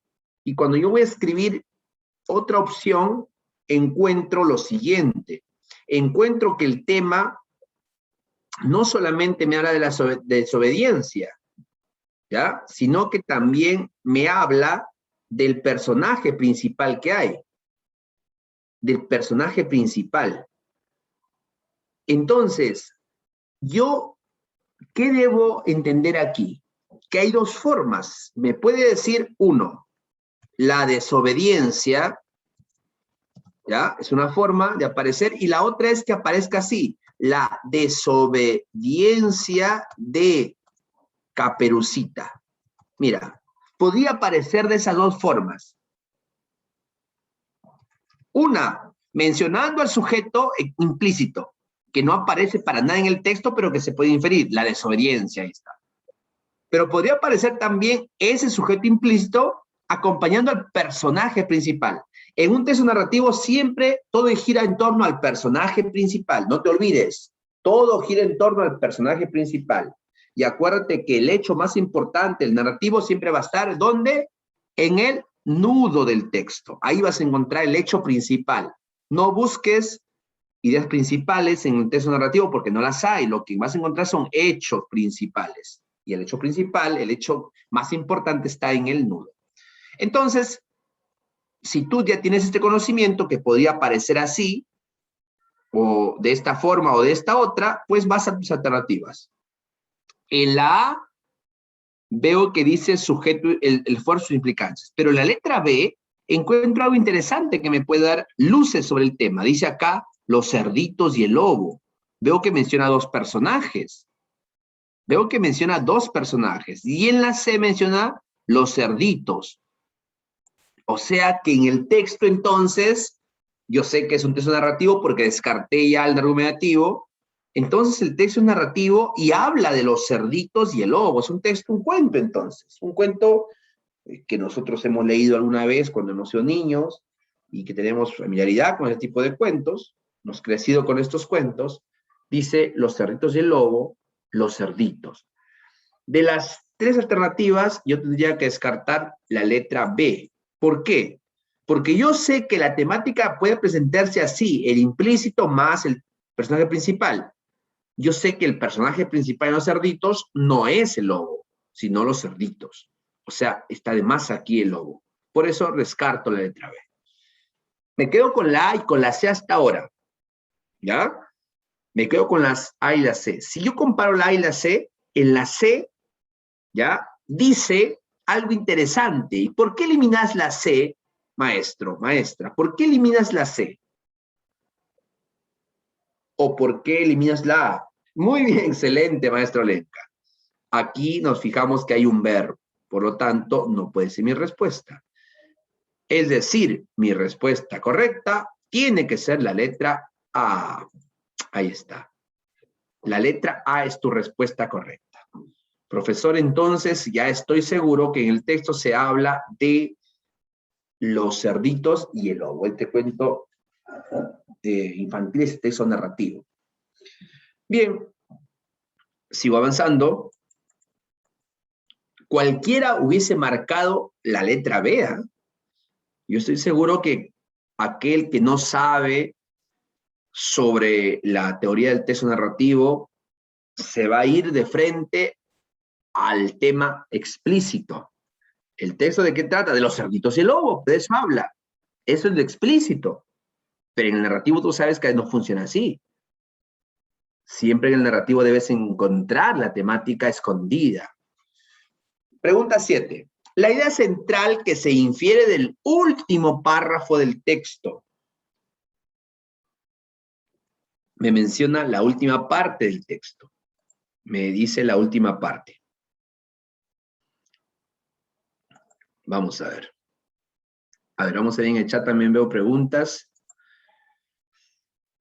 otra opción, encuentro lo siguiente. Encuentro que el tema no solamente me habla de la desobediencia, ¿ya? Sino que también me habla del personaje principal que hay. Del personaje principal. Entonces, ¿qué debo entender aquí? Que hay dos formas. Me puede decir, uno, la desobediencia, ¿ya? Es una forma de aparecer, y la otra es que aparezca así, la desobediencia de Caperucita. Mira, podría aparecer de esas dos formas. Una, mencionando al sujeto implícito, que no aparece para nada en el texto, pero que se puede inferir, la desobediencia, ahí está. Pero podría aparecer también ese sujeto implícito acompañando al personaje principal. En un texto narrativo siempre todo gira en torno al personaje principal, no te olvides, todo gira en torno al personaje principal. Y acuérdate que el hecho más importante, el narrativo, siempre va a estar, ¿dónde? En el nudo del texto. Ahí vas a encontrar el hecho principal. No busques ideas principales en un texto narrativo porque no las hay. Lo que vas a encontrar son hechos principales. Y el hecho principal, el hecho más importante está en el nudo. Entonces, si tú ya tienes este conocimiento que podría aparecer así, o de esta forma o de esta otra, pues vas a tus alternativas. En la A veo que dice sujeto, el esfuerzo e implicancias. Pero en la letra B encuentro algo interesante que me puede dar luces sobre el tema. Dice acá los cerditos y el lobo. Veo que menciona dos personajes. Y en la C menciona los cerditos. O sea que en el texto entonces, yo sé que es un texto narrativo porque descarté ya el argumentativo. Entonces el texto es narrativo y habla de los cerditos y el lobo. Es un texto, un cuento entonces. Un cuento que nosotros hemos leído alguna vez cuando hemos sido niños y que tenemos familiaridad con ese tipo de cuentos. Hemos crecido con estos cuentos. Dice los cerditos y el lobo, los cerditos. De las tres alternativas, yo tendría que descartar la letra B. ¿Por qué? Porque yo sé que la temática puede presentarse así, el implícito más el personaje principal. Yo sé que el personaje principal en los cerditos no es el lobo, sino los cerditos. O sea, está de más aquí el lobo. Por eso descarto la letra B. Me quedo con la A y con la C hasta ahora. ¿Ya? Me quedo con las A y la C. Si yo comparo la A y la C, en la C, ¿ya? Dice algo interesante. ¿Y por qué eliminas la C, maestro, maestra? ¿Por qué eliminas la C? ¿O por qué eliminas la A? Muy bien, excelente, maestro Lenca. Aquí nos fijamos que hay un verbo. Por lo tanto, no puede ser mi respuesta. Es decir, mi respuesta correcta tiene que ser la letra A. Ahí está. La letra A es tu respuesta correcta. Profesor, entonces ya estoy seguro que en el texto se habla de los cerditos y el lobo. Este cuento infantil es texto narrativo. Bien, sigo avanzando. Cualquiera hubiese marcado la letra B. ¿Eh? Yo estoy seguro que aquel que no sabe sobre la teoría del texto narrativo se va a ir de frente al tema explícito. ¿El texto de qué trata? De los cerditos y el lobo, de eso habla. Eso es lo explícito. Pero en el narrativo tú sabes que no funciona así. Siempre en el narrativo debes encontrar la temática escondida. Pregunta 7. La idea central que se infiere del último párrafo del texto. Me menciona la última parte del texto. Me dice la última parte. Vamos a ver. A ver, vamos a ver en el chat, también veo preguntas.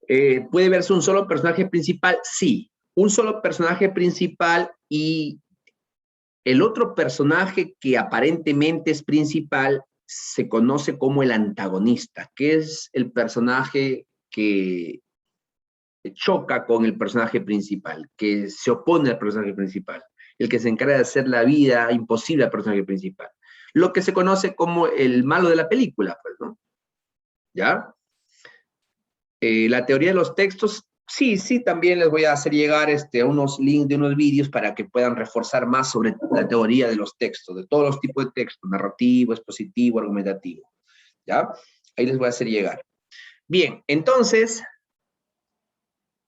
¿Puede verse un solo personaje principal? Sí, un solo personaje principal y el otro personaje que aparentemente es principal se conoce como el antagonista, que es el personaje que choca con el personaje principal, que se opone al personaje principal, el que se encarga de hacer la vida imposible al personaje principal. Lo que se conoce como el malo de la película, pues, ¿no? ¿Ya? La teoría de los textos, sí, también les voy a hacer llegar unos links de unos vídeos para que puedan reforzar más sobre la teoría de los textos, de todos los tipos de textos, narrativo, expositivo, argumentativo, ¿ya? Ahí les voy a hacer llegar. Bien, entonces,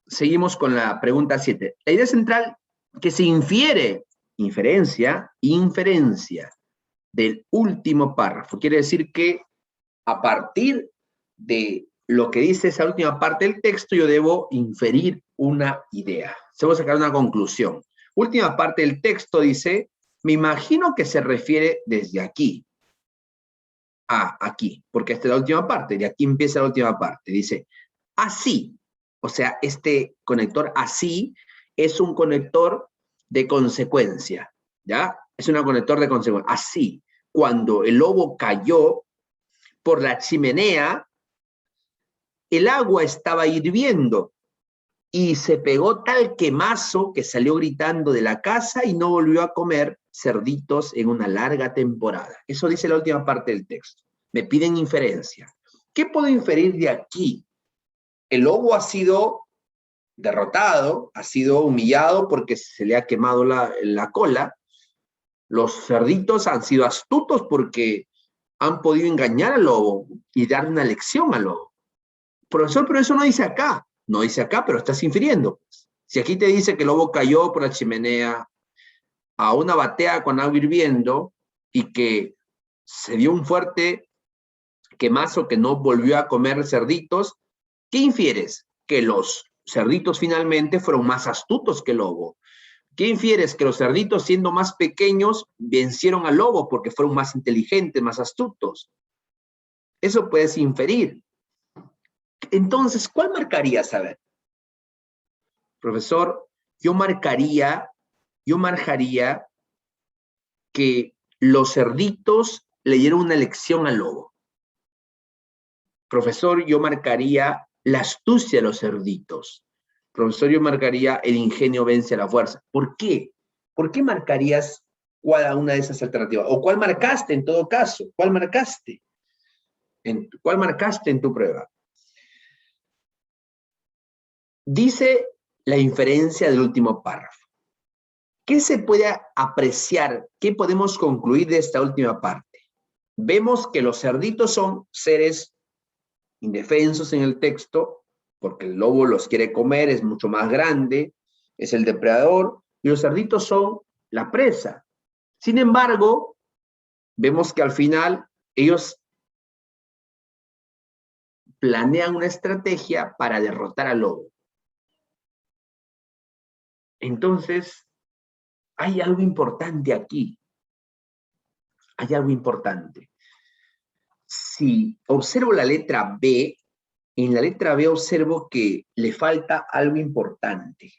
seguimos con la pregunta 7. La idea central que se infiere, inferencia, del último párrafo. Quiere decir que a partir de lo que dice esa última parte del texto, yo debo inferir una idea. Se va a sacar una conclusión. Última parte del texto dice, me imagino que se refiere desde aquí a aquí, porque esta es la última parte, de aquí empieza la última parte. Dice, así, o sea, este conector así es un conector de consecuencia, ¿ya? Es un conector de consecuencia. Así, cuando el lobo cayó por la chimenea, el agua estaba hirviendo y se pegó tal quemazo que salió gritando de la casa y no volvió a comer cerditos en una larga temporada. Eso dice la última parte del texto. Me piden inferencia. ¿Qué puedo inferir de aquí? El lobo ha sido derrotado, ha sido humillado porque se le ha quemado la cola. Los cerditos han sido astutos porque han podido engañar al lobo y dar una lección al lobo. Profesor, pero eso no dice acá. No dice acá, pero estás infiriendo. Si aquí te dice que el lobo cayó por la chimenea a una batea con agua hirviendo y que se dio un fuerte quemazo que no volvió a comer cerditos, ¿qué infieres? Que los cerditos finalmente fueron más astutos que el lobo. ¿Qué infieres? Que los cerditos, siendo más pequeños, vencieron al lobo porque fueron más inteligentes, más astutos. Eso puedes inferir. Entonces, ¿cuál marcarías? A ver, profesor, yo marcaría que los cerditos le dieron una lección al lobo. Profesor, yo marcaría la astucia de los cerditos. Profesor, yo marcaría el ingenio vence a la fuerza. ¿Por qué? ¿Por qué marcarías cada una de esas alternativas? ¿O cuál marcaste en todo caso? ¿Cuál marcaste? ¿Cuál marcaste en tu prueba? Dice la inferencia del último párrafo. ¿Qué se puede apreciar? ¿Qué podemos concluir de esta última parte? Vemos que los cerditos son seres indefensos en el texto, porque el lobo los quiere comer, es mucho más grande, es el depredador, y los cerditos son la presa. Sin embargo, vemos que al final ellos planean una estrategia para derrotar al lobo. Entonces, hay algo importante aquí. Hay algo importante. Si observo la letra B, en la letra B observo que le falta algo importante.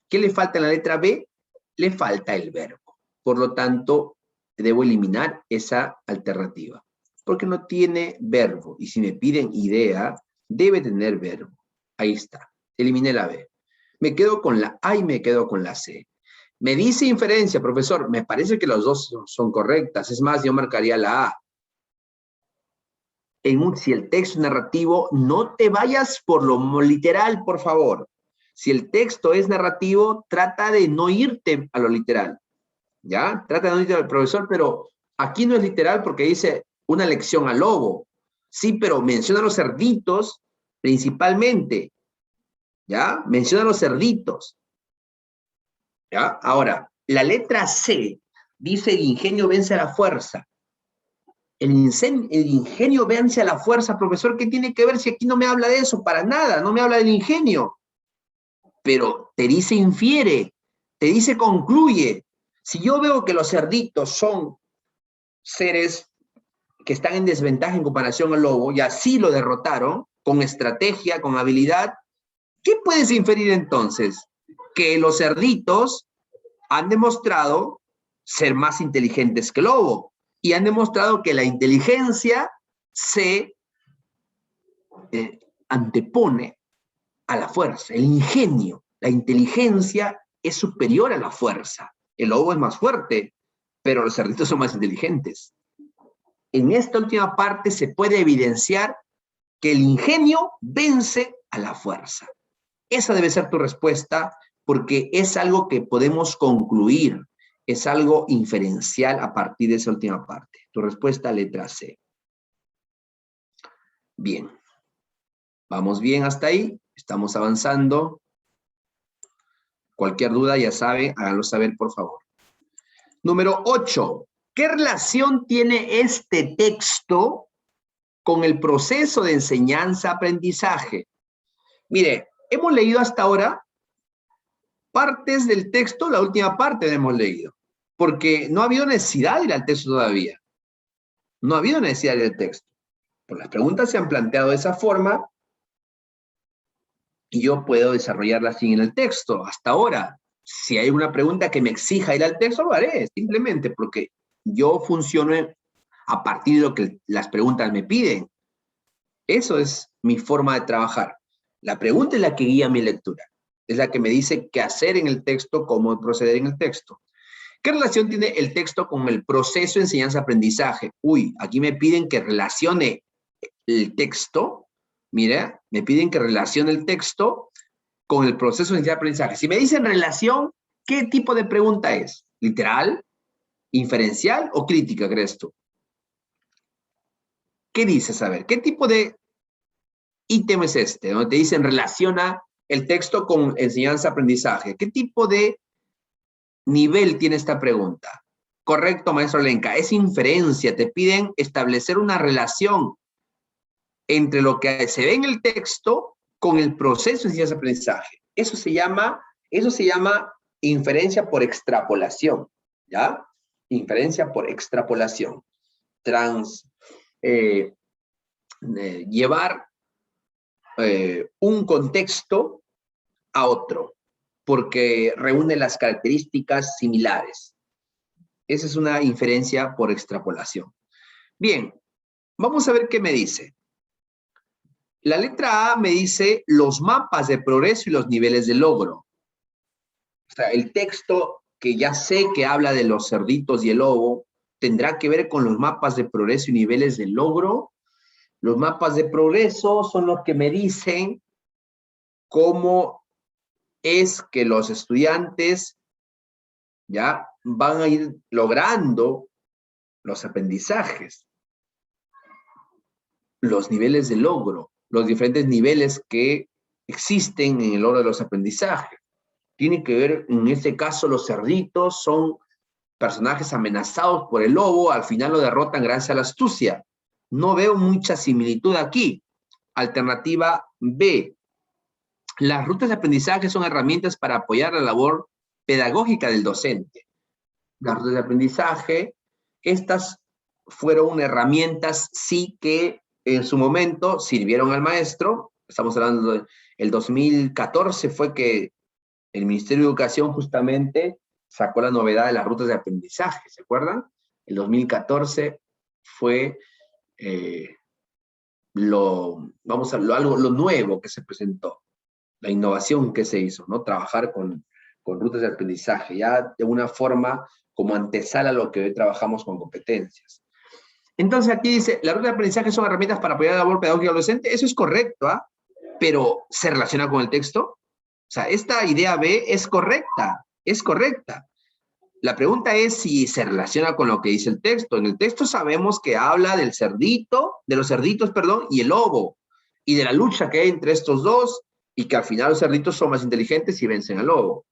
¿Qué le falta en la letra B? Le falta el verbo. Por lo tanto, debo eliminar esa alternativa, porque no tiene verbo. Y si me piden idea, debe tener verbo. Ahí está. Eliminé la B. Me quedo con la A y me quedo con la C. Me dice inferencia, profesor. Me parece que las dos son correctas. Es más, yo marcaría la A. Si el texto es narrativo, no te vayas por lo literal, por favor. Si el texto es narrativo, trata de no irte a lo literal. ¿Ya? Trata de no irte al profesor, pero aquí no es literal porque dice una lección al lobo. Sí, pero menciona a los cerditos principalmente. ¿Ya? Menciona a los cerditos. ¿Ya? Ahora, la letra C dice el ingenio vence a la fuerza. El ingenio vence a la fuerza, profesor. ¿Qué tiene que ver si aquí no me habla de eso? Para nada, no me habla del ingenio. Pero te dice infiere, te dice concluye. Si yo veo que los cerditos son seres que están en desventaja en comparación al lobo, y así lo derrotaron, con estrategia, con habilidad, ¿qué puedes inferir entonces? Que los cerditos han demostrado ser más inteligentes que el lobo, y han demostrado que la inteligencia se antepone a la fuerza, el ingenio. La inteligencia es superior a la fuerza. El lobo es más fuerte, pero los cerditos son más inteligentes. En esta última parte se puede evidenciar que el ingenio vence a la fuerza. Esa debe ser tu respuesta, porque es algo que podemos concluir, es algo inferencial a partir de esa última parte. Tu respuesta, letra C. Bien. Vamos bien hasta ahí. Estamos avanzando. Cualquier duda, ya saben, háganlo saber, por favor. Número 8. ¿Qué relación tiene este texto con el proceso de enseñanza-aprendizaje? Mire, hemos leído hasta ahora partes del texto, la última parte la hemos leído, porque no ha habido necesidad de ir al texto todavía. No ha habido necesidad del texto. Pues las preguntas se han planteado de esa forma y yo puedo desarrollarlas así en el texto. Hasta ahora, si hay una pregunta que me exija ir al texto, lo haré, simplemente porque yo funciono a partir de lo que las preguntas me piden. Eso es mi forma de trabajar. La pregunta es la que guía mi lectura. Es la que me dice qué hacer en el texto, cómo proceder en el texto. ¿Qué relación tiene el texto con el proceso de enseñanza-aprendizaje? Uy, aquí me piden que relacione el texto. Mira, me piden que relacione el texto con el proceso de enseñanza-aprendizaje. Si me dicen relación, ¿qué tipo de pregunta es? ¿Literal? ¿Inferencial o crítica, crees tú? ¿Qué dices? A ver, ¿qué tipo de ítem es este? Donde te dicen relaciona el texto con enseñanza-aprendizaje. ¿Qué tipo de nivel tiene esta pregunta? Correcto, maestro Lenca. Es inferencia. Te piden establecer una relación entre lo que se ve en el texto con el proceso de enseñanza-aprendizaje. Eso se llama inferencia por extrapolación, ¿ya? Inferencia por extrapolación. Llevar un contexto a otro, porque reúne las características similares. Esa es una inferencia por extrapolación. Bien, vamos a ver qué me dice. La letra A me dice los mapas de progreso y los niveles de logro. O sea, el texto que ya sé que habla de los cerditos y el lobo, ¿tendrá que ver con los mapas de progreso y niveles de logro? Los mapas de progreso son los que me dicen cómo es que los estudiantes ya van a ir logrando los aprendizajes, los niveles de logro, los diferentes niveles que existen en el logro de los aprendizajes. Tiene que ver, en este caso, los cerditos son personajes amenazados por el lobo, al final lo derrotan gracias a la astucia. No veo mucha similitud aquí. Alternativa B. Las rutas de aprendizaje son herramientas para apoyar la labor pedagógica del docente. Las rutas de aprendizaje, estas fueron herramientas, sí, que en su momento sirvieron al maestro. Estamos hablando del 2014, fue que el Ministerio de Educación justamente sacó la novedad de las rutas de aprendizaje, ¿se acuerdan? El 2014 fue lo nuevo que se presentó, la innovación que se hizo, ¿no? Trabajar con rutas de aprendizaje, ya de una forma como antesala a lo que hoy trabajamos con competencias. Entonces aquí dice, las rutas de aprendizaje son herramientas para apoyar la labor pedagógica del docente. Eso es correcto, ¿ah? Pero ¿se relaciona con el texto? O sea, esta idea B es correcta, es correcta. La pregunta es si se relaciona con lo que dice el texto. En el texto sabemos que habla del cerdito, de los cerditos, perdón, y el lobo, y de la lucha que hay entre estos dos, y que al final los cerditos son más inteligentes y vencen al lobo.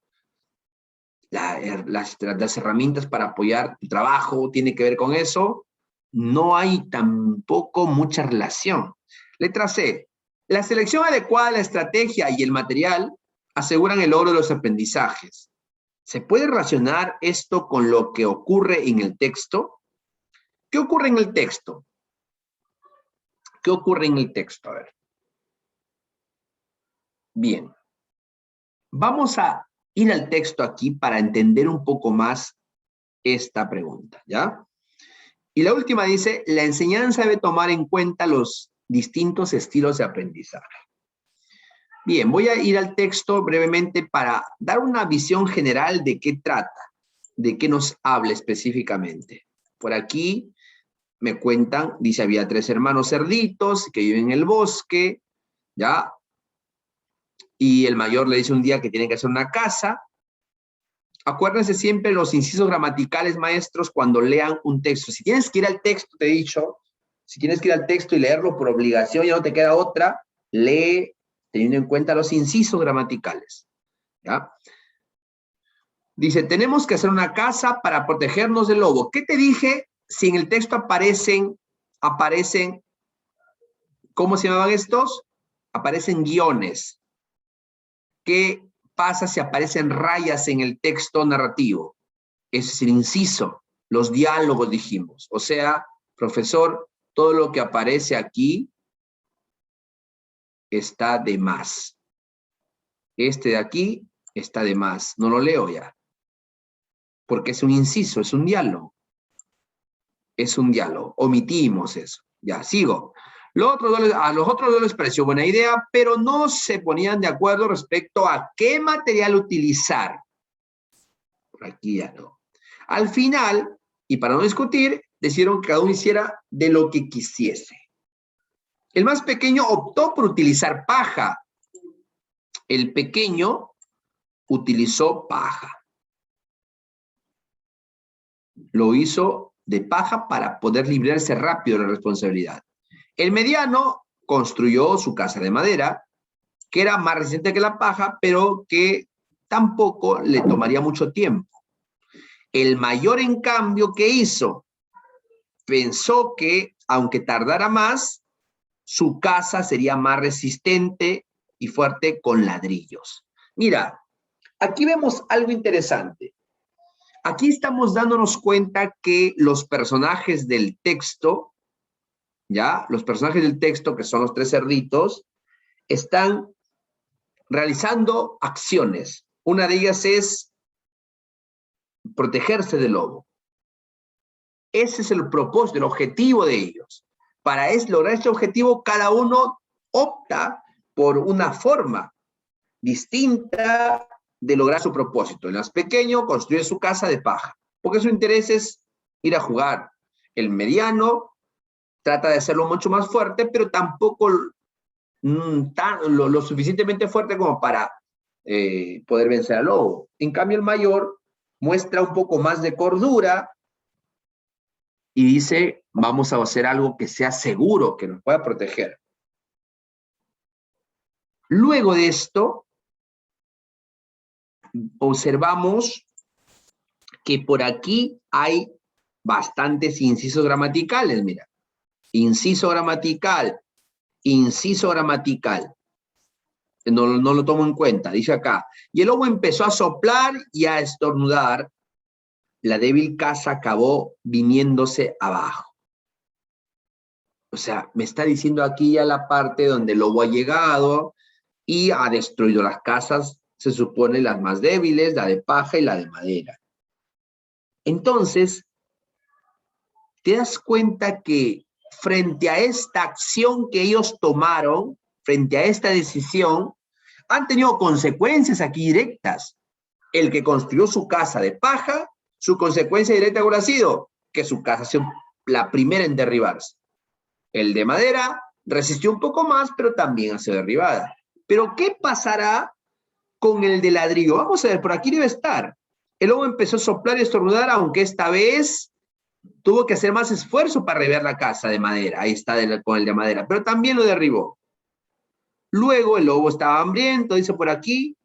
Las herramientas para apoyar el trabajo tiene que ver con eso. No hay tampoco mucha relación. Letra C. La selección adecuada de la estrategia y el material aseguran el logro de los aprendizajes. ¿Se puede relacionar esto con lo que ocurre en el texto? ¿Qué ocurre en el texto? ¿Qué ocurre en el texto? A ver. Bien. Vamos a ir al texto aquí para entender un poco más esta pregunta, ¿ya? Y la última dice, la enseñanza debe tomar en cuenta los distintos estilos de aprendizaje. Bien, voy a ir al texto brevemente para dar una visión general de qué trata, de qué nos habla específicamente. Por aquí me cuentan, dice, había 3 hermanos cerditos que viven en el bosque, ¿ya? Y el mayor le dice un día que tienen que hacer una casa. Acuérdense siempre los incisos gramaticales, maestros, cuando lean un texto. Si tienes que ir al texto, te he dicho, si tienes que ir al texto y leerlo por obligación, ya no te queda otra, lee teniendo en cuenta los incisos gramaticales, ¿ya? Dice, tenemos que hacer una casa para protegernos del lobo. ¿Qué te dije si en el texto aparecen, ¿cómo se llamaban estos? Aparecen guiones. ¿Qué pasa si aparecen rayas en el texto narrativo? Ese es el inciso, los diálogos dijimos. O sea, profesor, todo lo que aparece aquí está de más. Este de aquí está de más. No lo leo ya. Porque es un inciso, es un diálogo. Es un diálogo. Omitimos eso. Ya, sigo. A los otros dos les pareció buena idea, pero no se ponían de acuerdo respecto a qué material utilizar. Por aquí ya no. Al final, y para no discutir, decidieron que cada uno hiciera de lo que quisiese. El más pequeño optó por utilizar paja. El pequeño utilizó paja. Lo hizo de paja para poder librarse rápido de la responsabilidad. El mediano construyó su casa de madera, que era más resistente que la paja, pero que tampoco le tomaría mucho tiempo. El mayor, en cambio, ¿qué hizo? Pensó que, aunque tardara más, su casa sería más resistente y fuerte con ladrillos. Mira, aquí vemos algo interesante. Aquí estamos dándonos cuenta que los personajes del texto, ¿ya? Los personajes del texto, que son los 3 cerditos, están realizando acciones. Una de ellas es protegerse del lobo. Ese es el propósito, el objetivo de ellos. Para lograr este objetivo, cada uno opta por una forma distinta de lograr su propósito. El más pequeño construye su casa de paja, porque su interés es ir a jugar. El mediano trata de hacerlo mucho más fuerte, pero tampoco lo suficientemente fuerte como para poder vencer al lobo. En cambio, el mayor muestra un poco más de cordura y dice, vamos a hacer algo que sea seguro, que nos pueda proteger. Luego de esto, observamos que por aquí hay bastantes incisos gramaticales, mira. Inciso gramatical, inciso gramatical. No lo tomo en cuenta, dice acá. Y el lobo empezó a soplar y a estornudar. La débil casa acabó viniéndose abajo. O sea, me está diciendo aquí ya la parte donde el lobo ha llegado y ha destruido las casas, se supone las más débiles, la de paja y la de madera. Entonces, te das cuenta que frente a esta acción que ellos tomaron, frente a esta decisión, han tenido consecuencias aquí directas. El que construyó su casa de paja, su consecuencia directa habrá sido que su casa sea la primera en derribarse. El de madera resistió un poco más, pero también ha sido derribada. Pero ¿qué pasará con el de ladrillo? Vamos a ver, por aquí debe estar. El lobo empezó a soplar y estornudar, aunque esta vez tuvo que hacer más esfuerzo para derribar la casa de madera. Ahí está con el de madera, pero también lo derribó. Luego el lobo estaba hambriento, dice por aquí.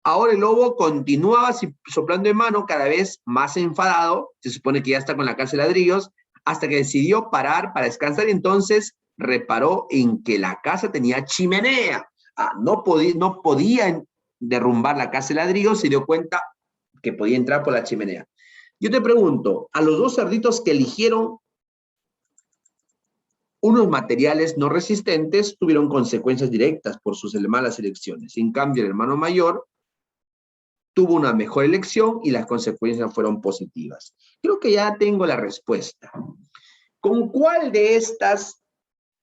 Ahora el lobo continuaba soplando en mano, cada vez más enfadado. Se supone que ya está con la casa de ladrillos, hasta que decidió parar para descansar y entonces reparó en que la casa tenía chimenea. No podía derrumbar la casa de ladrillos, se dio cuenta que podía entrar por la chimenea. Yo te pregunto, a los dos cerditos que eligieron unos materiales no resistentes tuvieron consecuencias directas por sus malas elecciones. En cambio, el hermano mayor tuvo una mejor elección y las consecuencias fueron positivas. Creo que ya tengo la respuesta. ¿Con cuál de estas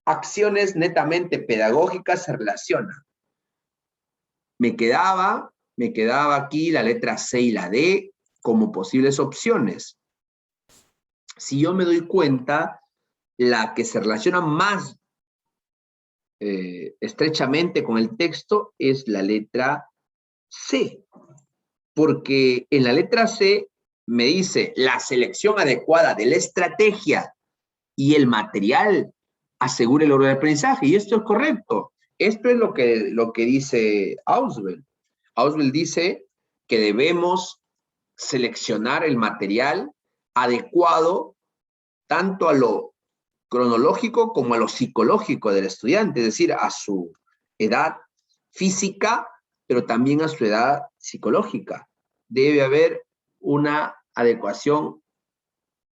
acciones netamente pedagógicas se relaciona? Me quedaba aquí la letra C y la D como posibles opciones. Si yo me doy cuenta, la que se relaciona más estrechamente con el texto es la letra C, porque en la letra C me dice la selección adecuada de la estrategia y el material asegura el orden de aprendizaje, y esto es correcto. Esto es lo que dice Ausubel. Ausubel dice que debemos seleccionar el material adecuado tanto a lo cronológico como a lo psicológico del estudiante, es decir, a su edad física, pero también a su edad psicológica. Debe haber una adecuación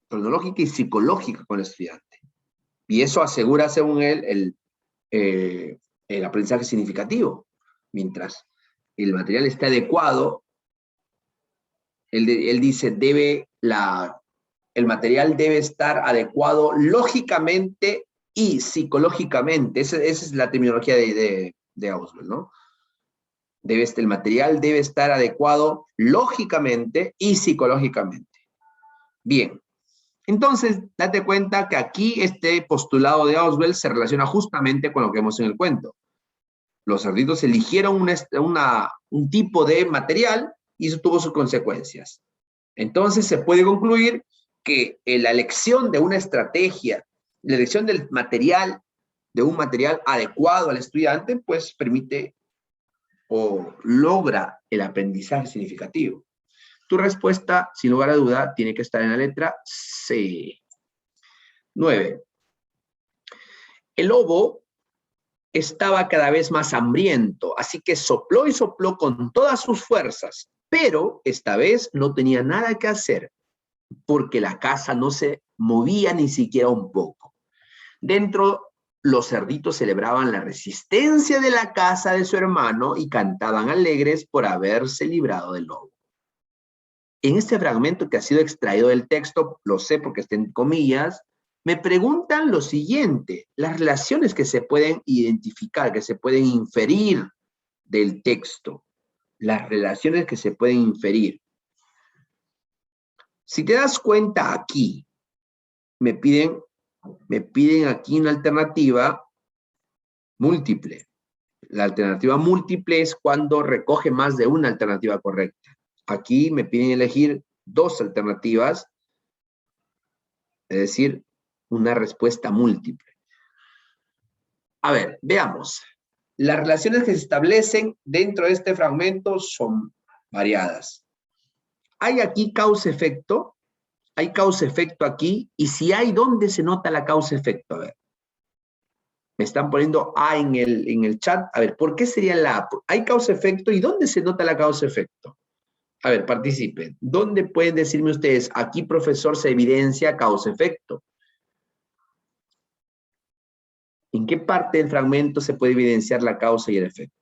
cronológica y psicológica con el estudiante. Y eso asegura, según él, el aprendizaje significativo. Mientras el material esté adecuado, él dice, el material debe estar adecuado lógicamente y psicológicamente. Esa es la terminología de Ausubel, ¿no? El material debe estar adecuado lógicamente y psicológicamente. Bien. Entonces, date cuenta que aquí este postulado de Ausubel se relaciona justamente con lo que vemos en el cuento. Los cerditos eligieron un tipo de material y eso tuvo sus consecuencias. Entonces, se puede concluir que la elección de una estrategia, la elección del material, de un material adecuado al estudiante, pues permite o logra el aprendizaje significativo. Tu respuesta, sin lugar a duda, tiene que estar en la letra C. 9. El lobo estaba cada vez más hambriento, así que sopló y sopló con todas sus fuerzas, pero esta vez no tenía nada que hacer, porque la casa no se movía ni siquiera un poco. Dentro, los cerditos celebraban la resistencia de la casa de su hermano y cantaban alegres por haberse librado del lobo. En este fragmento que ha sido extraído del texto, lo sé porque está en comillas, me preguntan lo siguiente, las relaciones que se pueden identificar, que se pueden inferir del texto, las relaciones que se pueden inferir. Si te das cuenta aquí, me piden aquí una alternativa múltiple. La alternativa múltiple es cuando recoge más de una alternativa correcta. Aquí me piden elegir dos alternativas, es decir, una respuesta múltiple. A ver, veamos. Las relaciones que se establecen dentro de este fragmento son variadas. ¿Hay aquí causa-efecto? Hay causa-efecto aquí. Y si hay, ¿dónde se nota la causa-efecto? A ver. Me están poniendo A en el chat. A ver, ¿por qué sería la A? ¿Hay causa-efecto? ¿Y dónde se nota la causa-efecto? A ver, participen. ¿Dónde pueden decirme ustedes? Aquí, profesor, se evidencia causa-efecto. ¿En qué parte del fragmento se puede evidenciar la causa y el efecto?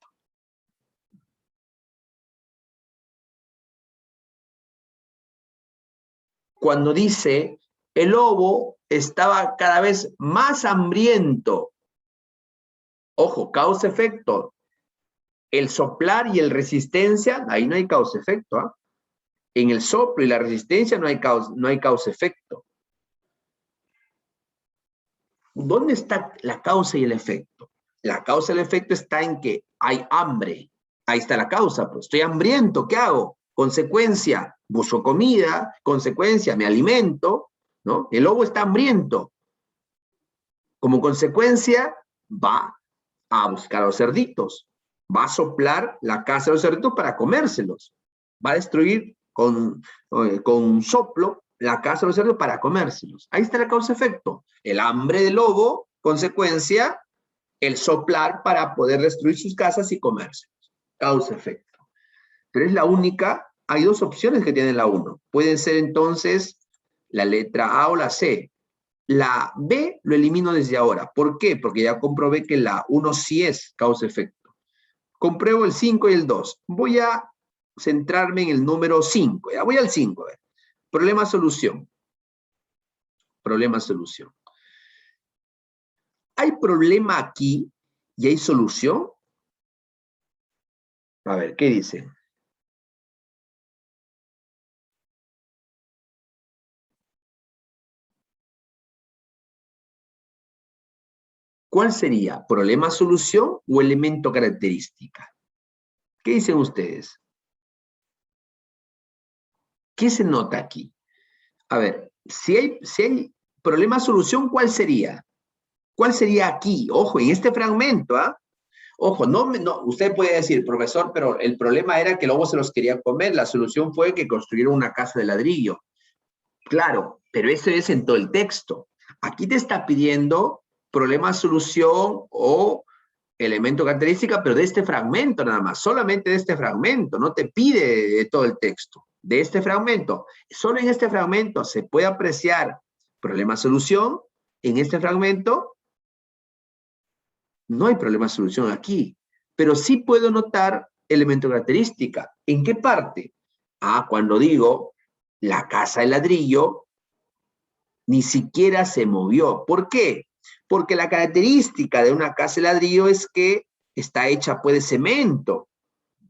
Cuando dice, el lobo estaba cada vez más hambriento. Ojo, causa-efecto. El soplar y el resistencia, ahí no hay causa-efecto. ¿Ah? En el soplo y la resistencia no hay causa-efecto. ¿Dónde está la causa y el efecto? La causa y el efecto está en que hay hambre. Ahí está la causa, pues estoy hambriento, ¿qué hago? Consecuencia, busco comida, consecuencia, me alimento, ¿no? El lobo está hambriento. Como consecuencia, va a buscar a los cerditos. Va a soplar la casa de los cerditos para comérselos. Va a destruir con un soplo la casa de los cerdos para comérselos. Ahí está la causa-efecto. El hambre del lobo, consecuencia, el soplar para poder destruir sus casas y comérselos. Causa-efecto. Pero es la única, hay dos opciones que tiene la 1. Pueden ser entonces la letra A o la C. La B lo elimino desde ahora. ¿Por qué? Porque ya comprobé que la 1 sí es causa-efecto. Compruebo el 5 y el 2. Voy a centrarme en el número 5. Ya voy al 5. A ver. Problema-solución. Problema-solución. ¿Hay problema aquí y hay solución? A ver, ¿qué dice? ¿Cuál sería? ¿Problema-solución o elemento característica? ¿Qué dicen ustedes? ¿Qué se nota aquí? A ver, si hay problema-solución, ¿cuál sería? ¿Cuál sería aquí? Ojo, en este fragmento, ¿ah? Ojo, no, usted puede decir, profesor, pero el problema era que el lobo se los quería comer, la solución fue que construyeron una casa de ladrillo. Claro, pero eso es en todo el texto. Aquí te está pidiendo problema-solución o elemento característica, pero de este fragmento nada más, solamente de este fragmento, no te pide de todo el texto, de este fragmento. Solo en este fragmento se puede apreciar problema-solución, en este fragmento no hay problema-solución aquí, pero sí puedo notar elemento característica. ¿En qué parte? Ah, cuando digo la casa de ladrillo ni siquiera se movió. ¿Por qué? Porque la característica de una casa de ladrillo es que está hecha pues de cemento,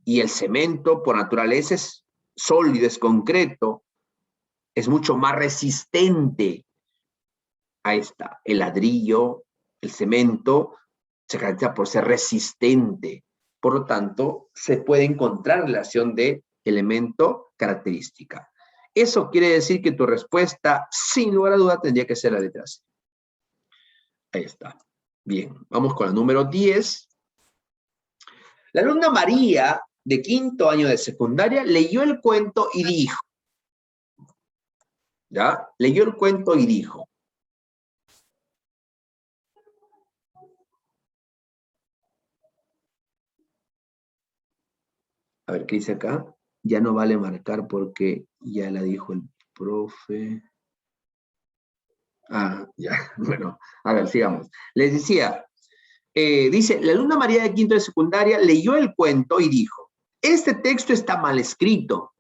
y el cemento por naturaleza es sólido, es concreto, es mucho más resistente. Ahí está, el ladrillo, el cemento, se caracteriza por ser resistente. Por lo tanto, se puede encontrar relación de elemento característica. Eso quiere decir que tu respuesta, sin lugar a duda, tendría que ser la letra C. Ahí está. Bien, vamos con la número 10. La alumna María, de 5º año de secundaria, leyó el cuento y dijo. ¿Ya? Leyó el cuento y dijo. A ver, ¿qué dice acá? Ya no vale marcar porque ya la dijo el profe. Ah, ya, bueno, a ver, sigamos. Les decía, dice, la alumna María de 5º de secundaria leyó el cuento y dijo, este texto está mal escrito,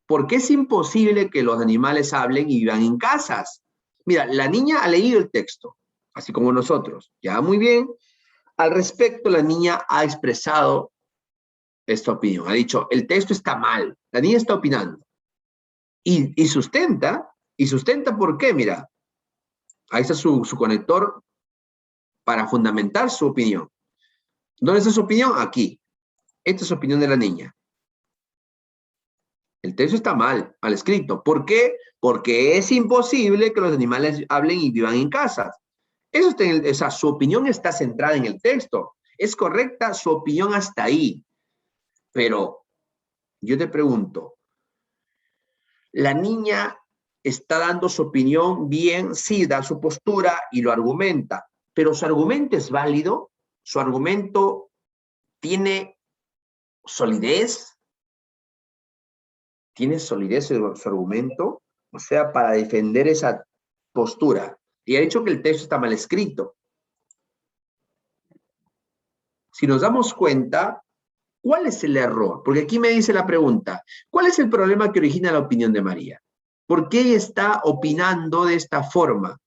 porque es imposible que los animales hablen y vivan en casas. Mira, la niña ha leído el texto, así como nosotros. Ya, muy bien. Al respecto, la niña ha expresado esta opinión. Ha dicho, el texto está mal. La niña está opinando. Y sustenta ¿por qué? Mira, ahí está su conector para fundamentar su opinión. ¿Dónde está su opinión? Aquí. Esta es su opinión de la niña. El texto está mal escrito. ¿Por qué? Porque es imposible que los animales hablen y vivan en casas. Eso está o sea, su opinión está centrada en el texto. Es correcta su opinión hasta ahí. Pero yo te pregunto, ¿la niña está dando su opinión bien? Sí, da su postura y lo argumenta. Pero su argumento es válido. Su argumento tiene solidez. ¿Tiene solidez su argumento? O sea, para defender esa postura. Y ha dicho que el texto está mal escrito. Si nos damos cuenta, ¿cuál es el error? Porque aquí me dice la pregunta, ¿cuál es el problema que origina la opinión de María? ¿Por qué ella está opinando de esta forma?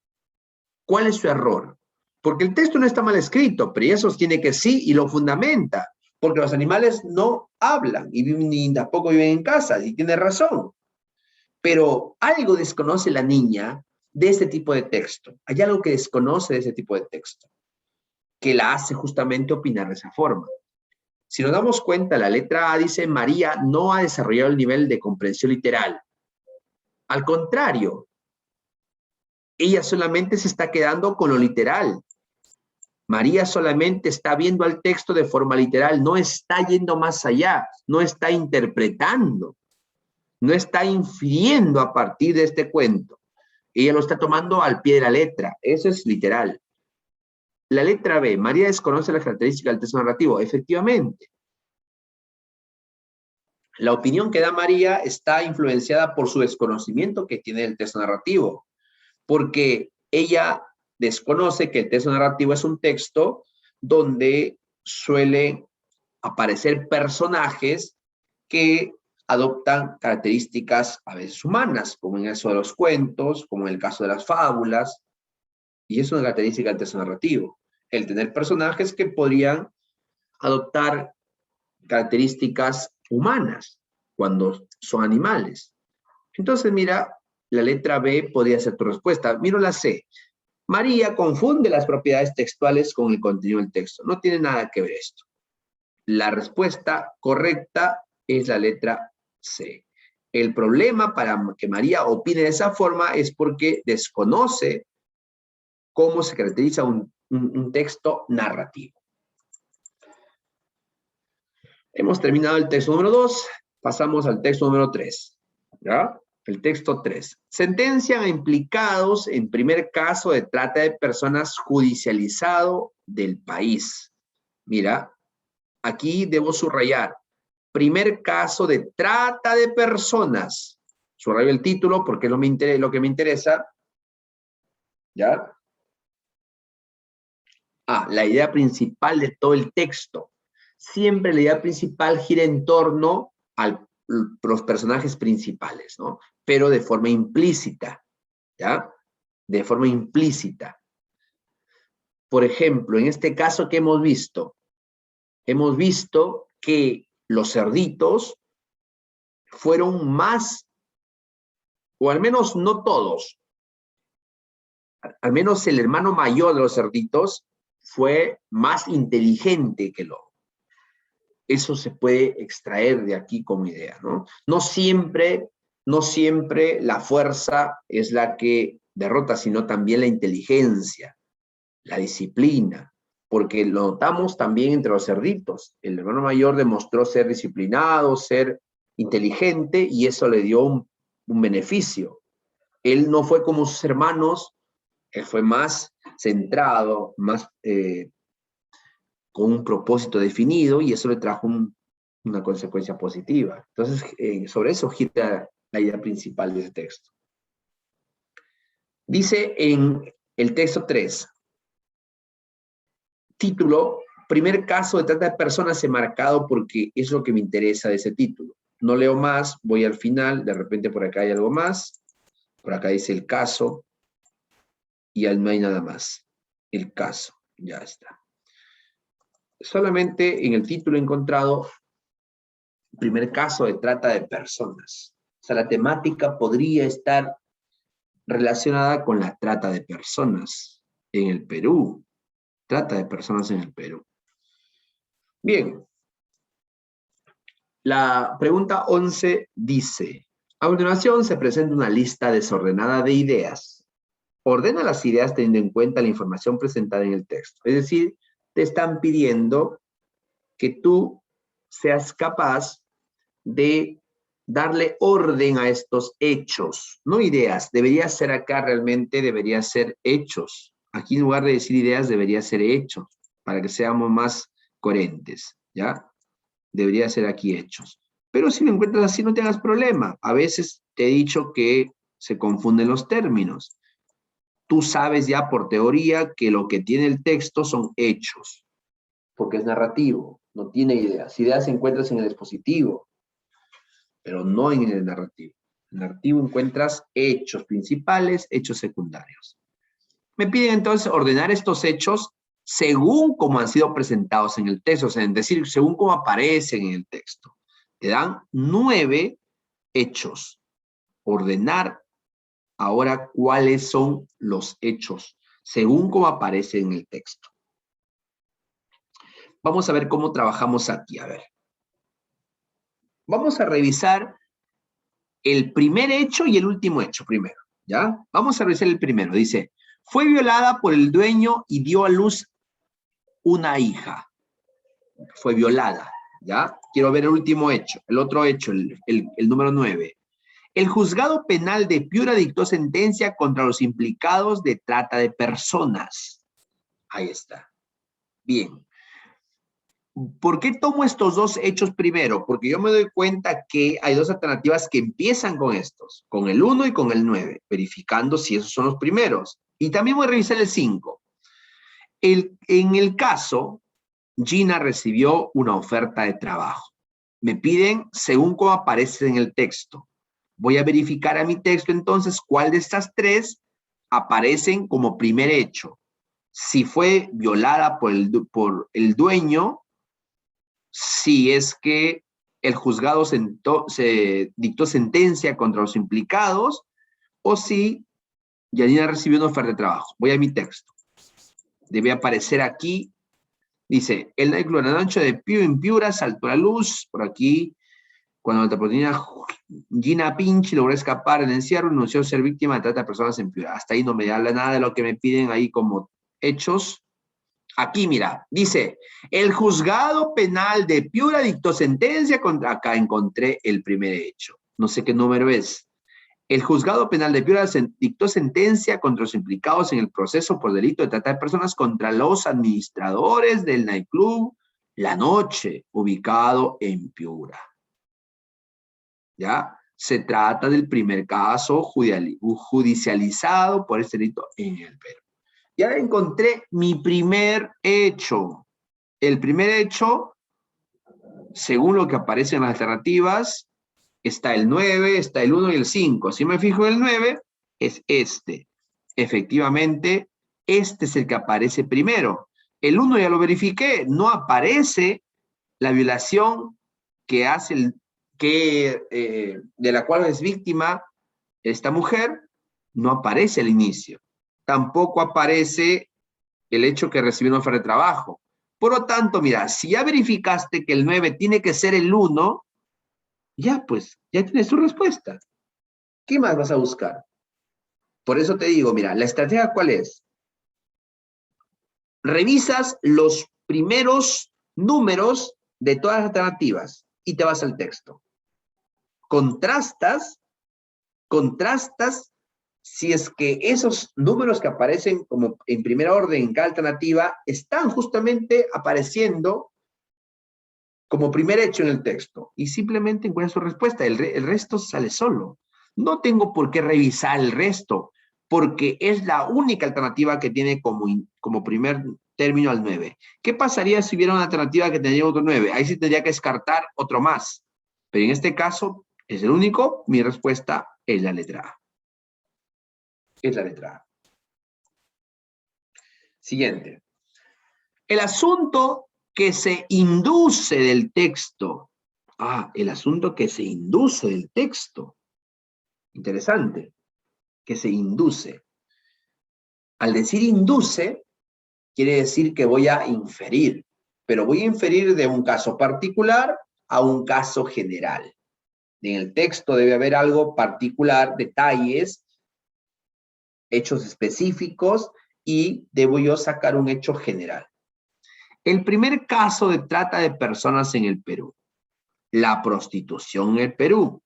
¿Cuál es su error? Porque el texto no está mal escrito, pero ella sostiene que sí y lo fundamenta. Porque los animales no hablan y ni tampoco viven en casa, y tiene razón. Pero algo desconoce la niña de este tipo de texto. Hay algo que desconoce de ese tipo de texto, que la hace justamente opinar de esa forma. Si nos damos cuenta, la letra A dice, María no ha desarrollado el nivel de comprensión literal. Al contrario, ella solamente se está quedando con lo literal. María solamente está viendo al texto de forma literal, no está yendo más allá, no está interpretando, no está infiriendo a partir de este cuento. Ella lo está tomando al pie de la letra, eso es literal. La letra B, María desconoce las características del texto narrativo. Efectivamente. La opinión que da María está influenciada por su desconocimiento que tiene del texto narrativo, porque ella desconoce que el texto narrativo es un texto donde suelen aparecer personajes que adoptan características a veces humanas, como en el caso de los cuentos, como en el caso de las fábulas, y es una característica del texto narrativo, el tener personajes que podrían adoptar características humanas cuando son animales. Entonces, mira, la letra B podría ser tu respuesta. Miro la C. María confunde las propiedades textuales con el contenido del texto. No tiene nada que ver esto. La respuesta correcta es la letra C. El problema para que María opine de esa forma es porque desconoce cómo se caracteriza un texto narrativo. Hemos terminado el texto número 2, pasamos al texto número 3. ¿Ya? El texto 3. Sentencian a implicados en primer caso de trata de personas judicializado del país. Mira, aquí debo subrayar. Primer caso de trata de personas. Subrayo el título porque es lo que me interesa. ¿Ya? La idea principal de todo el texto. Siempre la idea principal gira en torno a los personajes principales, ¿no? Pero de forma implícita, ¿ya? De forma implícita. Por ejemplo, en este caso, ¿qué hemos visto? Hemos visto que los cerditos fueron más, o al menos no todos, al menos el hermano mayor de los cerditos fue más inteligente que el lobo. Eso se puede extraer de aquí como idea, ¿no? No siempre la fuerza es la que derrota, sino también la inteligencia, la disciplina, porque lo notamos también entre los cerditos. El hermano mayor demostró ser disciplinado, ser inteligente, y eso le dio un beneficio. Él no fue como sus hermanos, él fue más centrado, más con un propósito definido, y eso le trajo una consecuencia positiva. Entonces, sobre eso gira la idea principal de este texto. Dice en el texto 3, título, primer caso de trata de personas enmarcado, porque es lo que me interesa de ese título. No leo más, voy al final, de repente por acá hay algo más, por acá dice el caso, y no hay nada más. El caso, ya está. Solamente en el título he encontrado el primer caso de trata de personas. O sea, la temática podría estar relacionada con la trata de personas en el Perú. Trata de personas en el Perú. Bien. La pregunta 11 dice, a continuación se presenta una lista desordenada de ideas. Ordena las ideas teniendo en cuenta la información presentada en el texto. Es decir, te están pidiendo que tú seas capaz de darle orden a estos hechos, no ideas. Debería ser acá realmente, debería ser hechos. Aquí en lugar de decir ideas, debería ser hechos, para que seamos más coherentes, ¿ya? Debería ser aquí hechos. Pero si lo encuentras así, no tengas problema. A veces te he dicho que se confunden los términos. Tú sabes ya por teoría que lo que tiene el texto son hechos, porque es narrativo, no tiene ideas. Ideas se encuentras en el expositivo, pero no en el narrativo. En el narrativo encuentras hechos principales, hechos secundarios. Me piden entonces ordenar estos hechos según cómo han sido presentados en el texto, o sea, es decir, según cómo aparecen en el texto. Te dan 9 hechos. Ordenar ahora cuáles son los hechos, según cómo aparecen en el texto. Vamos a ver cómo trabajamos aquí, a ver. Vamos a revisar el primer hecho y el último hecho primero, ¿ya? Vamos a revisar el primero. Dice, fue violada por el dueño y dio a luz una hija. Fue violada, ¿ya? Quiero ver el último hecho, el otro hecho, el número 9. El juzgado penal de Piura dictó sentencia contra los implicados de trata de personas. Ahí está. Bien. ¿Por qué tomo estos dos hechos primero? Porque yo me doy cuenta que hay dos alternativas que empiezan con estos, con el 1 y con el 9, verificando si esos son los primeros. Y también voy a revisar el 5. En el caso, Gina recibió una oferta de trabajo. Me piden según cómo aparece en el texto. Voy a verificar a mi texto entonces cuál de estas tres aparecen como primer hecho. Si fue violada por el dueño, si es que el juzgado se dictó sentencia contra los implicados, o si Yanina recibió una oferta de trabajo. Voy a mi texto. Debe aparecer aquí. Dice, el nightclub Anancho de Piura saltó a la luz. Por aquí, cuando la oportunidad, Gina Pinchi logró escapar del encierro, renunció a ser víctima de trata de personas en Piura. Hasta ahí no me habla nada de lo que me piden ahí como hechos. Aquí, mira, dice, el juzgado penal de Piura dictó sentencia contra... Acá encontré el primer hecho. No sé qué número es. El juzgado penal de Piura dictó sentencia contra los implicados en el proceso por delito de trata de personas contra los administradores del nightclub La Noche, ubicado en Piura. ¿Ya? Se trata del primer caso judicializado por este delito en el Perú. Ya encontré mi primer hecho. El primer hecho, según lo que aparece en las alternativas, está el 9, está el 1 y el 5. Si me fijo en el 9, es este. Efectivamente, este es el que aparece primero. El 1 ya lo verifiqué, no aparece la violación que hace de la cual es víctima esta mujer, no aparece al inicio. Tampoco aparece el hecho que recibió una oferta de trabajo. Por lo tanto, mira, si ya verificaste que el 9 tiene que ser el 1, ya pues, ya tienes tu respuesta. ¿Qué más vas a buscar? Por eso te digo, mira, la estrategia ¿cuál es? Revisas los primeros números de todas las alternativas y te vas al texto. Contrastas si es que esos números que aparecen como en primera orden en cada alternativa están justamente apareciendo como primer hecho en el texto. Y simplemente encuentras su respuesta. El resto sale solo. No tengo por qué revisar el resto, porque es la única alternativa que tiene como primer término al 9. ¿Qué pasaría si hubiera una alternativa que tenía otro 9? Ahí sí tendría que descartar otro más. Pero en este caso, es el único. Mi respuesta es la letra A. Es la letra A. Siguiente. El asunto que se induce del texto. El asunto que se induce del texto. Interesante. Que se induce. Al decir induce, quiere decir que voy a inferir. Pero voy a inferir de un caso particular a un caso general. En el texto debe haber algo particular, detalles, hechos específicos, y debo yo sacar un hecho general. El primer caso de trata de personas en el Perú. La prostitución en el Perú.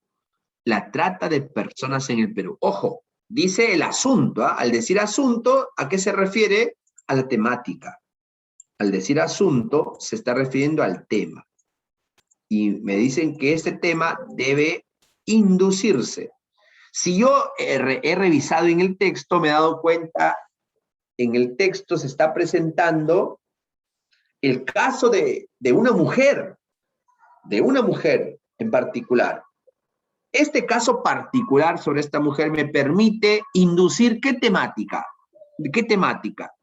La trata de personas en el Perú. Ojo, dice el asunto. Al decir asunto, ¿a qué se refiere? A la temática. Al decir asunto, se está refiriendo al tema. Y me dicen que este tema debe inducirse. Si yo he revisado en el texto, me he dado cuenta, en el texto se está presentando el caso de una mujer en particular. Este caso particular sobre esta mujer me permite inducir ¿qué temática? ¿Qué temática?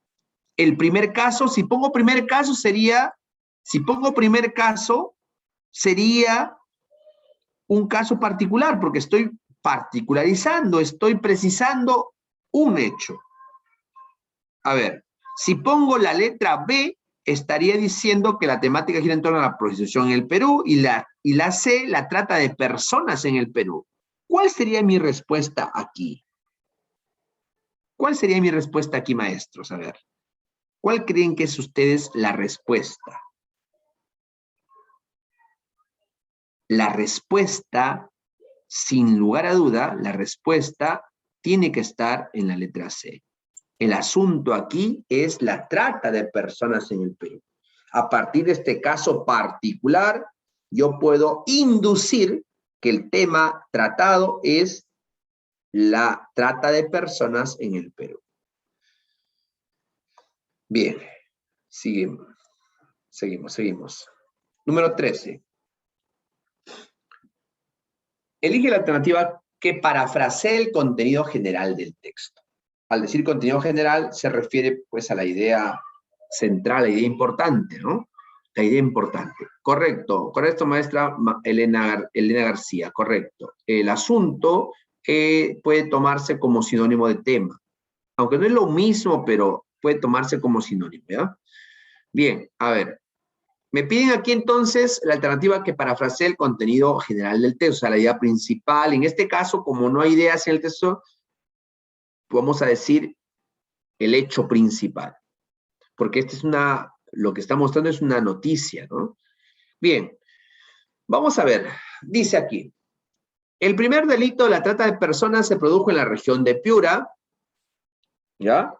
El primer caso, si pongo primer caso sería un caso particular, porque estoy particularizando, estoy precisando un hecho. A ver, si pongo la letra B, estaría diciendo que la temática gira en torno a la prostitución en el Perú, y la C, la trata de personas en el Perú. ¿Cuál sería mi respuesta aquí? ¿Cuál sería mi respuesta aquí, maestros? A ver, ¿cuál creen que es ustedes la respuesta? La respuesta, sin lugar a duda, la respuesta tiene que estar en la letra C. El asunto aquí es la trata de personas en el Perú. A partir de este caso particular, yo puedo inducir que el tema tratado es la trata de personas en el Perú. Bien, seguimos. Número 13. Elige la alternativa que parafrasee el contenido general del texto. Al decir contenido general se refiere pues a la idea central, la idea importante, ¿no? La idea importante. Correcto, maestra Elena García, correcto. El asunto puede tomarse como sinónimo de tema. Aunque no es lo mismo, pero puede tomarse como sinónimo, ¿ya? Bien, a ver. Me piden aquí entonces la alternativa que parafrasee el contenido general del texto, o sea, la idea principal. En este caso, como no hay ideas en el texto, vamos a decir el hecho principal. Porque lo que está mostrando es una noticia, ¿no? Bien, vamos a ver. Dice aquí, el primer delito de la trata de personas se produjo en la región de Piura, ¿ya?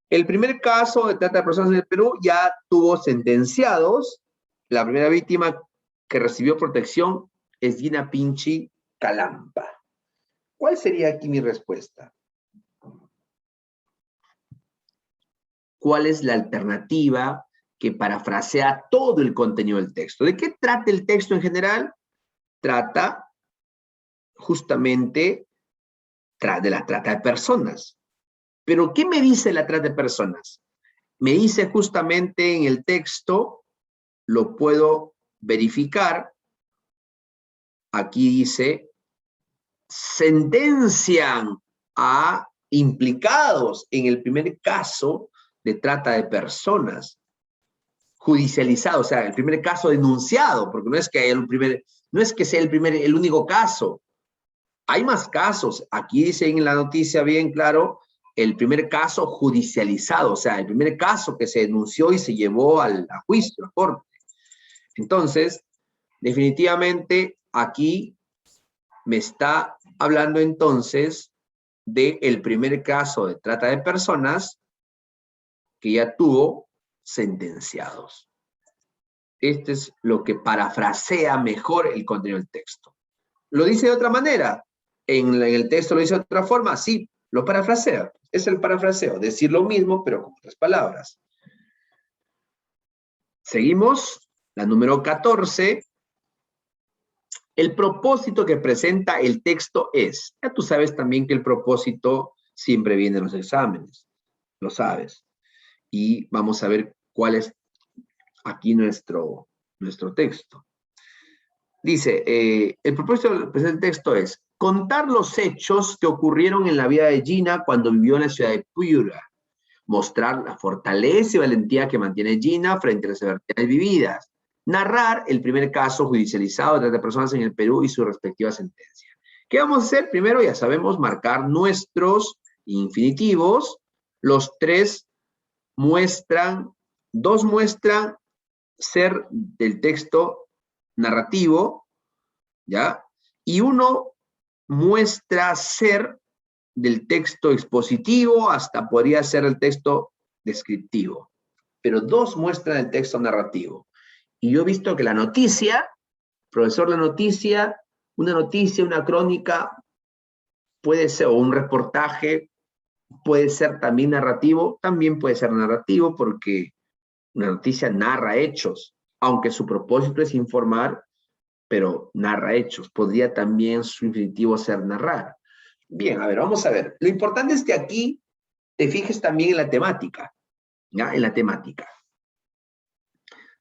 El primer caso de trata de personas en el Perú ya tuvo sentenciados. La primera víctima que recibió protección es Gina Pinchi Calampa. ¿Cuál sería aquí mi respuesta? ¿Cuál es la alternativa que parafrasea todo el contenido del texto? ¿De qué trata el texto en general? Trata justamente de la trata de personas. ¿Pero qué me dice la trata de personas? Me dice justamente en el texto, lo puedo verificar, aquí dice, sentencian a implicados en el primer caso de trata de personas, judicializado, o sea, el primer caso denunciado, porque no es que sea el único caso, hay más casos. Aquí dice en la noticia bien claro, el primer caso judicializado, o sea, el primer caso que se denunció y se llevó a juicio, a corte. Entonces, definitivamente aquí me está hablando entonces del primer caso de trata de personas que ya tuvo sentenciados. Este es lo que parafrasea mejor el contenido del texto. ¿Lo dice de otra manera? ¿En el texto lo dice de otra forma? Sí, lo parafrasea. Es el parafraseo, decir lo mismo, pero con otras palabras. Seguimos, la número 14. El propósito que presenta el texto es, ya tú sabes también que el propósito siempre viene en los exámenes, lo sabes. y vamos a ver cuál es aquí nuestro texto. Dice, el propósito del presente texto es contar los hechos que ocurrieron en la vida de Gina cuando vivió en la ciudad de Piura, mostrar la fortaleza y valentía que mantiene Gina frente a las adversidades vividas, narrar el primer caso judicializado de trata de personas en el Perú y su respectiva sentencia. ¿Qué vamos a hacer? Primero, ya sabemos, marcar nuestros infinitivos. Los tres muestran, dos muestran ser del texto narrativo, ¿ya? Y uno muestra ser del texto expositivo, hasta podría ser el texto descriptivo. Pero dos muestran el texto narrativo. Y yo he visto que la noticia, profesor, la noticia, una crónica, puede ser, o un reportaje, puede ser también narrativo, porque una noticia narra hechos, aunque su propósito es informar, pero narra hechos. Podría también su infinitivo ser narrar. Bien, a ver, vamos a ver. Lo importante es que aquí te fijes también en la temática, ¿ya? En la temática.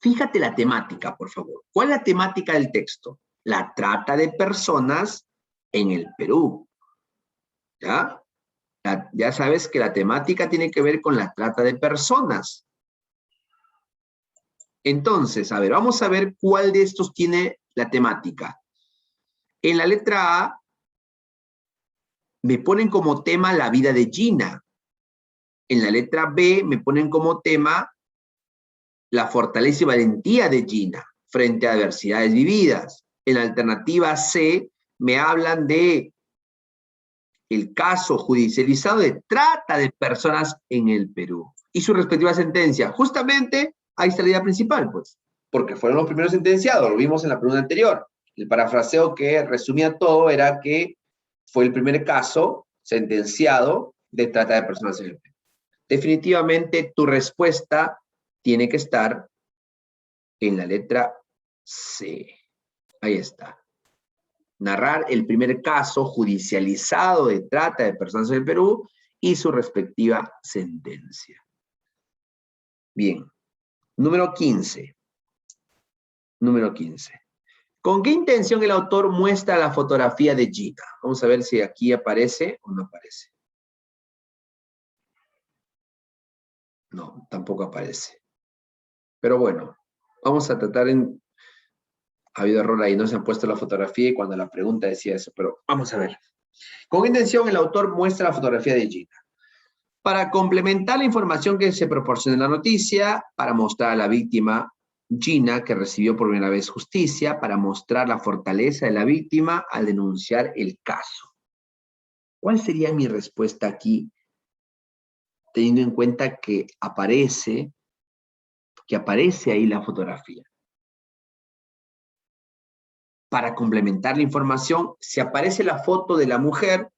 Fíjate la temática, por favor. ¿Cuál es la temática del texto? La trata de personas en el Perú, ¿ya? Ya sabes que la temática tiene que ver con la trata de personas. Entonces, a ver, vamos a ver cuál de estos tiene la temática. En la letra A, me ponen como tema la vida de Gina. En la letra B, me ponen como tema la fortaleza y valentía de Gina frente a adversidades vividas. En la alternativa C, me hablan de el caso judicializado de trata de personas en el Perú y su respectiva sentencia. Justamente, ahí está la idea principal, pues, porque fueron los primeros sentenciados, lo vimos en la pregunta anterior. El parafraseo que resumía todo era que fue el primer caso sentenciado de trata de personas en el Perú. Definitivamente, tu respuesta tiene que estar en la letra C. Ahí está. Narrar el primer caso judicializado de trata de personas en el Perú y su respectiva sentencia. Bien. Número 15. Número 15. ¿Con qué intención el autor muestra la fotografía de Gina? Vamos a ver si aquí aparece o no aparece. No, tampoco aparece. Pero bueno, vamos a tratar en... Ha habido error ahí, no se han puesto la fotografía y cuando la pregunta decía eso, pero vamos a ver. ¿Con qué intención el autor muestra la fotografía de Gina? Para complementar la información que se proporciona en la noticia, para mostrar a la víctima Gina, que recibió por primera vez justicia, para mostrar la fortaleza de la víctima al denunciar el caso. ¿Cuál sería mi respuesta aquí, teniendo en cuenta que aparece ahí la fotografía? Para complementar la información, si aparece la foto de la mujer,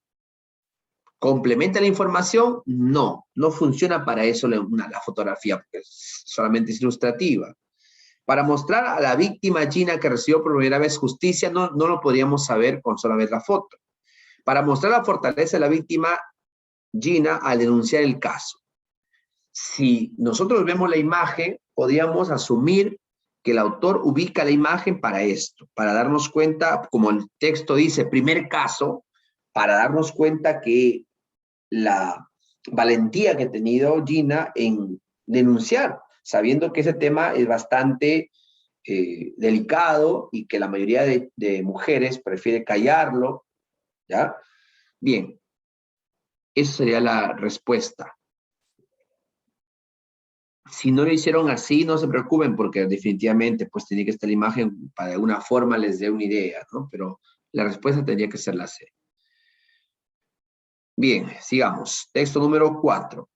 ¿complementa la información? No, no funciona para eso la fotografía, porque solamente es ilustrativa. Para mostrar a la víctima Gina que recibió por primera vez justicia, no lo podríamos saber con solo ver la foto. Para mostrar la fortaleza de la víctima Gina al denunciar el caso. Si nosotros vemos la imagen, podríamos asumir que el autor ubica la imagen para esto, para darnos cuenta, como el texto dice, primer caso, para darnos cuenta que la valentía que ha tenido Gina en denunciar, sabiendo que ese tema es bastante delicado y que la mayoría de mujeres prefiere callarlo, ¿ya? Bien, esa sería la respuesta. Si no lo hicieron así, no se preocupen, porque definitivamente pues tiene que estar la imagen para de alguna forma les dé una idea, ¿no? Pero la respuesta tendría que ser la C. Bien, sigamos. Texto número 4.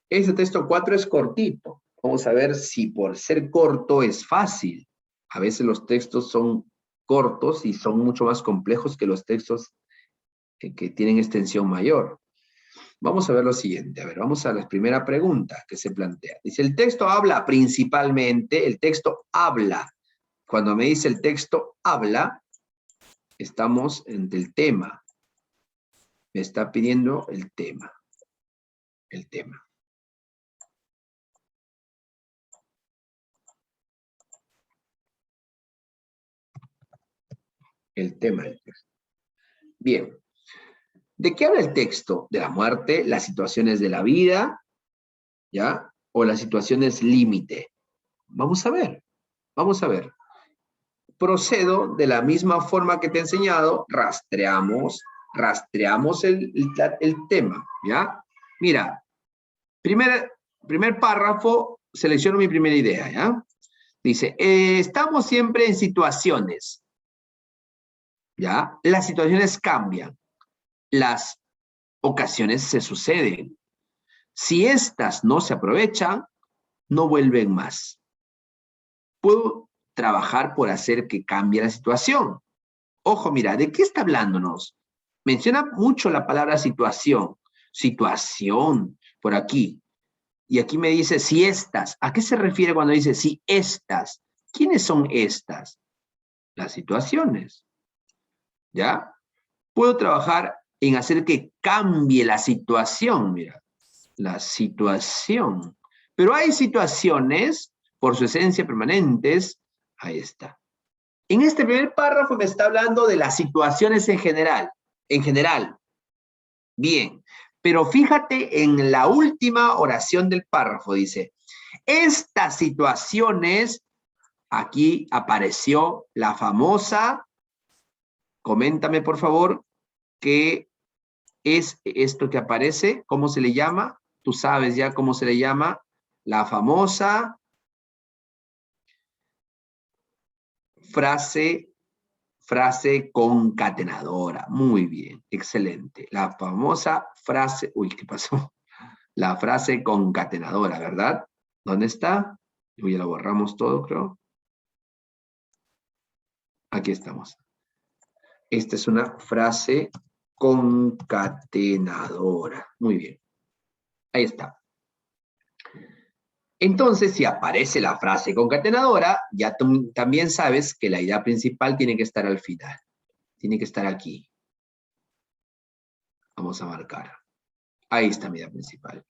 Este texto 4 es cortito. Vamos a ver si por ser corto es fácil. A veces los textos son cortos y son mucho más complejos que los textos que tienen extensión mayor. Vamos a ver lo siguiente. A ver, vamos a la primera pregunta que se plantea. Dice, el texto habla principalmente, el texto habla. Cuando me dice el texto habla, estamos en el tema. Me está pidiendo el tema. el tema. El tema del texto. Bien. ¿De qué habla el texto? De la muerte, las situaciones de la vida, ¿ya? O las situaciones límite. Vamos a ver, vamos a ver. Procedo de la misma forma que te he enseñado, rastreamos el tema, ¿ya? Mira, primer párrafo, selecciono mi primera idea, ¿ya? Dice, estamos siempre en situaciones, ¿ya? Las situaciones cambian, las ocasiones se suceden. Si estas no se aprovechan, no vuelven más. Puedo trabajar por hacer que cambie la situación. Ojo, mira, ¿de qué está hablándonos? Menciona mucho la palabra situación. Situación, por aquí. Y aquí me dice si estas. ¿A qué se refiere cuando dice si estas? ¿Quiénes son estas? Las situaciones. ¿Ya? Puedo trabajar en hacer que cambie la situación, mira. La situación. Pero hay situaciones, por su esencia permanentes, ahí está. En este primer párrafo me está hablando de las situaciones en general. En general. Bien. Pero fíjate en la última oración del párrafo, dice, estas situaciones, aquí apareció la famosa, coméntame por favor, ¿qué es esto que aparece? ¿Cómo se le llama? Tú sabes ya cómo se le llama. La famosa frase concatenadora. Muy bien, excelente. La famosa frase, uy, ¿qué pasó? La frase concatenadora, ¿verdad? ¿Dónde está? Uy, ya lo borramos todo, creo. Aquí estamos. Esta es una frase concatenadora. Muy bien. Ahí está. Entonces, si aparece la frase concatenadora, ya también sabes que la idea principal tiene que estar al final. Tiene que estar aquí. Vamos a marcar. Ahí está mi idea principal.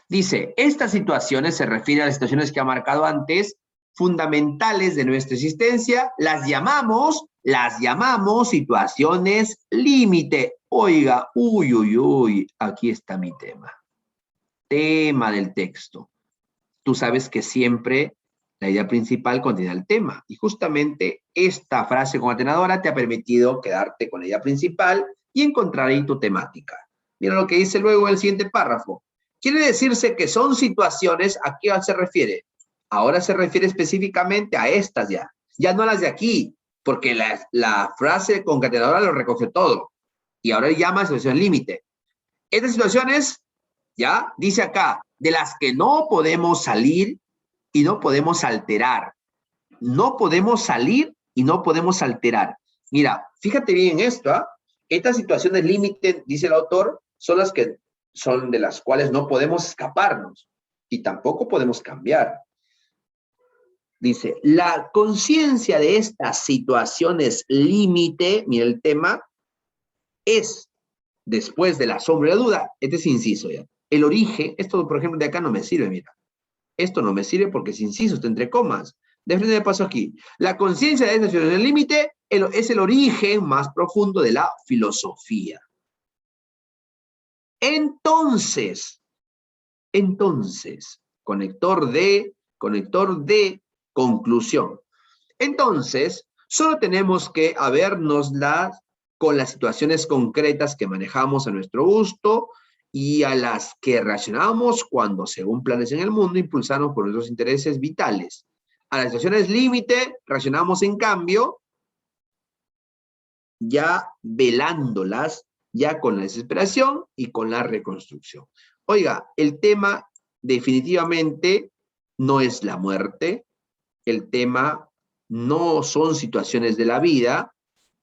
Dice, estas situaciones se refieren a las situaciones que ha marcado antes, fundamentales de nuestra existencia, las llamamos situaciones límite. Oiga, uy, aquí está mi tema. Tema del texto. Tú sabes que siempre la idea principal contiene el tema. Y justamente esta frase concatenadora te ha permitido quedarte con la idea principal y encontrar ahí tu temática. Mira lo que dice luego el siguiente párrafo. Quiere decirse que son situaciones, ¿a qué se refiere? Ahora se refiere específicamente a estas ya. Ya no a las de aquí, porque la frase concatenadora lo recoge todo. Y ahora llama situación límite. Estas situaciones, ya, dice acá, de las que no podemos salir y no podemos alterar. No podemos salir y no podemos alterar. Mira, fíjate bien en esto, ¿ah? Estas situaciones límite, dice el autor, son las que son de las cuales no podemos escaparnos y tampoco podemos cambiar. Dice, la conciencia de estas situaciones límite, mira el tema, es, después de la sombra de la duda, este es inciso ya, el origen, esto por ejemplo de acá no me sirve, mira. Esto no me sirve porque es inciso, está entre comas. De frente de paso aquí. La conciencia de esta situación del límite es el origen más profundo de la filosofía. Entonces, conector de conclusión. Entonces, solo tenemos que habernoslas con las situaciones concretas que manejamos a nuestro gusto y a las que reaccionamos cuando, según planes en el mundo, impulsamos por nuestros intereses vitales. A las situaciones límite reaccionamos, en cambio, ya velándolas, ya con la desesperación y con la reconstrucción. Oiga, el tema definitivamente no es la muerte, el tema no son situaciones de la vida.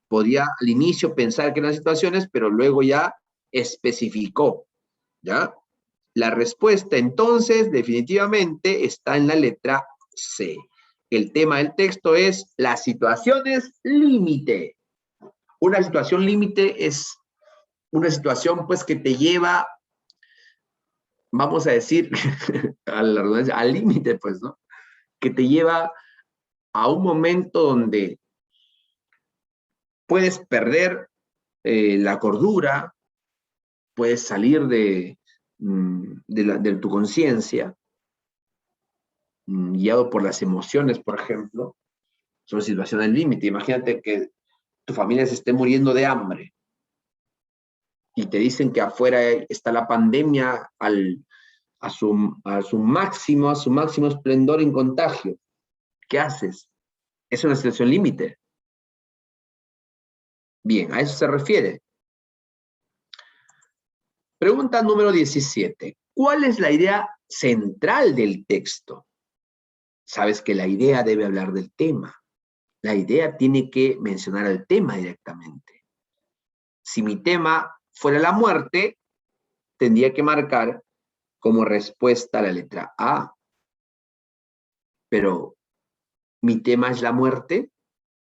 Podía al inicio pensar que eran situaciones, pero luego ya especificó, ¿ya? La respuesta entonces definitivamente está en la letra C. El tema del texto es las situaciones límite. Una situación límite es una situación pues que te lleva vamos a decir, a la redundancia, al límite, pues, ¿no? Que te lleva a un momento donde puedes perder la cordura, puedes salir de tu conciencia, guiado por las emociones, por ejemplo. Son situaciones límite. Imagínate que tu familia se esté muriendo de hambre y te dicen que afuera está la pandemia a su máximo esplendor en contagio. ¿Qué haces? Es una situación límite. Bien, a eso se refiere. Pregunta número 17. ¿Cuál es la idea central del texto? Sabes que la idea debe hablar del tema. La idea tiene que mencionar al tema directamente. Si mi tema fuera la muerte, tendría que marcar como respuesta la letra A. Pero, ¿mi tema es la muerte?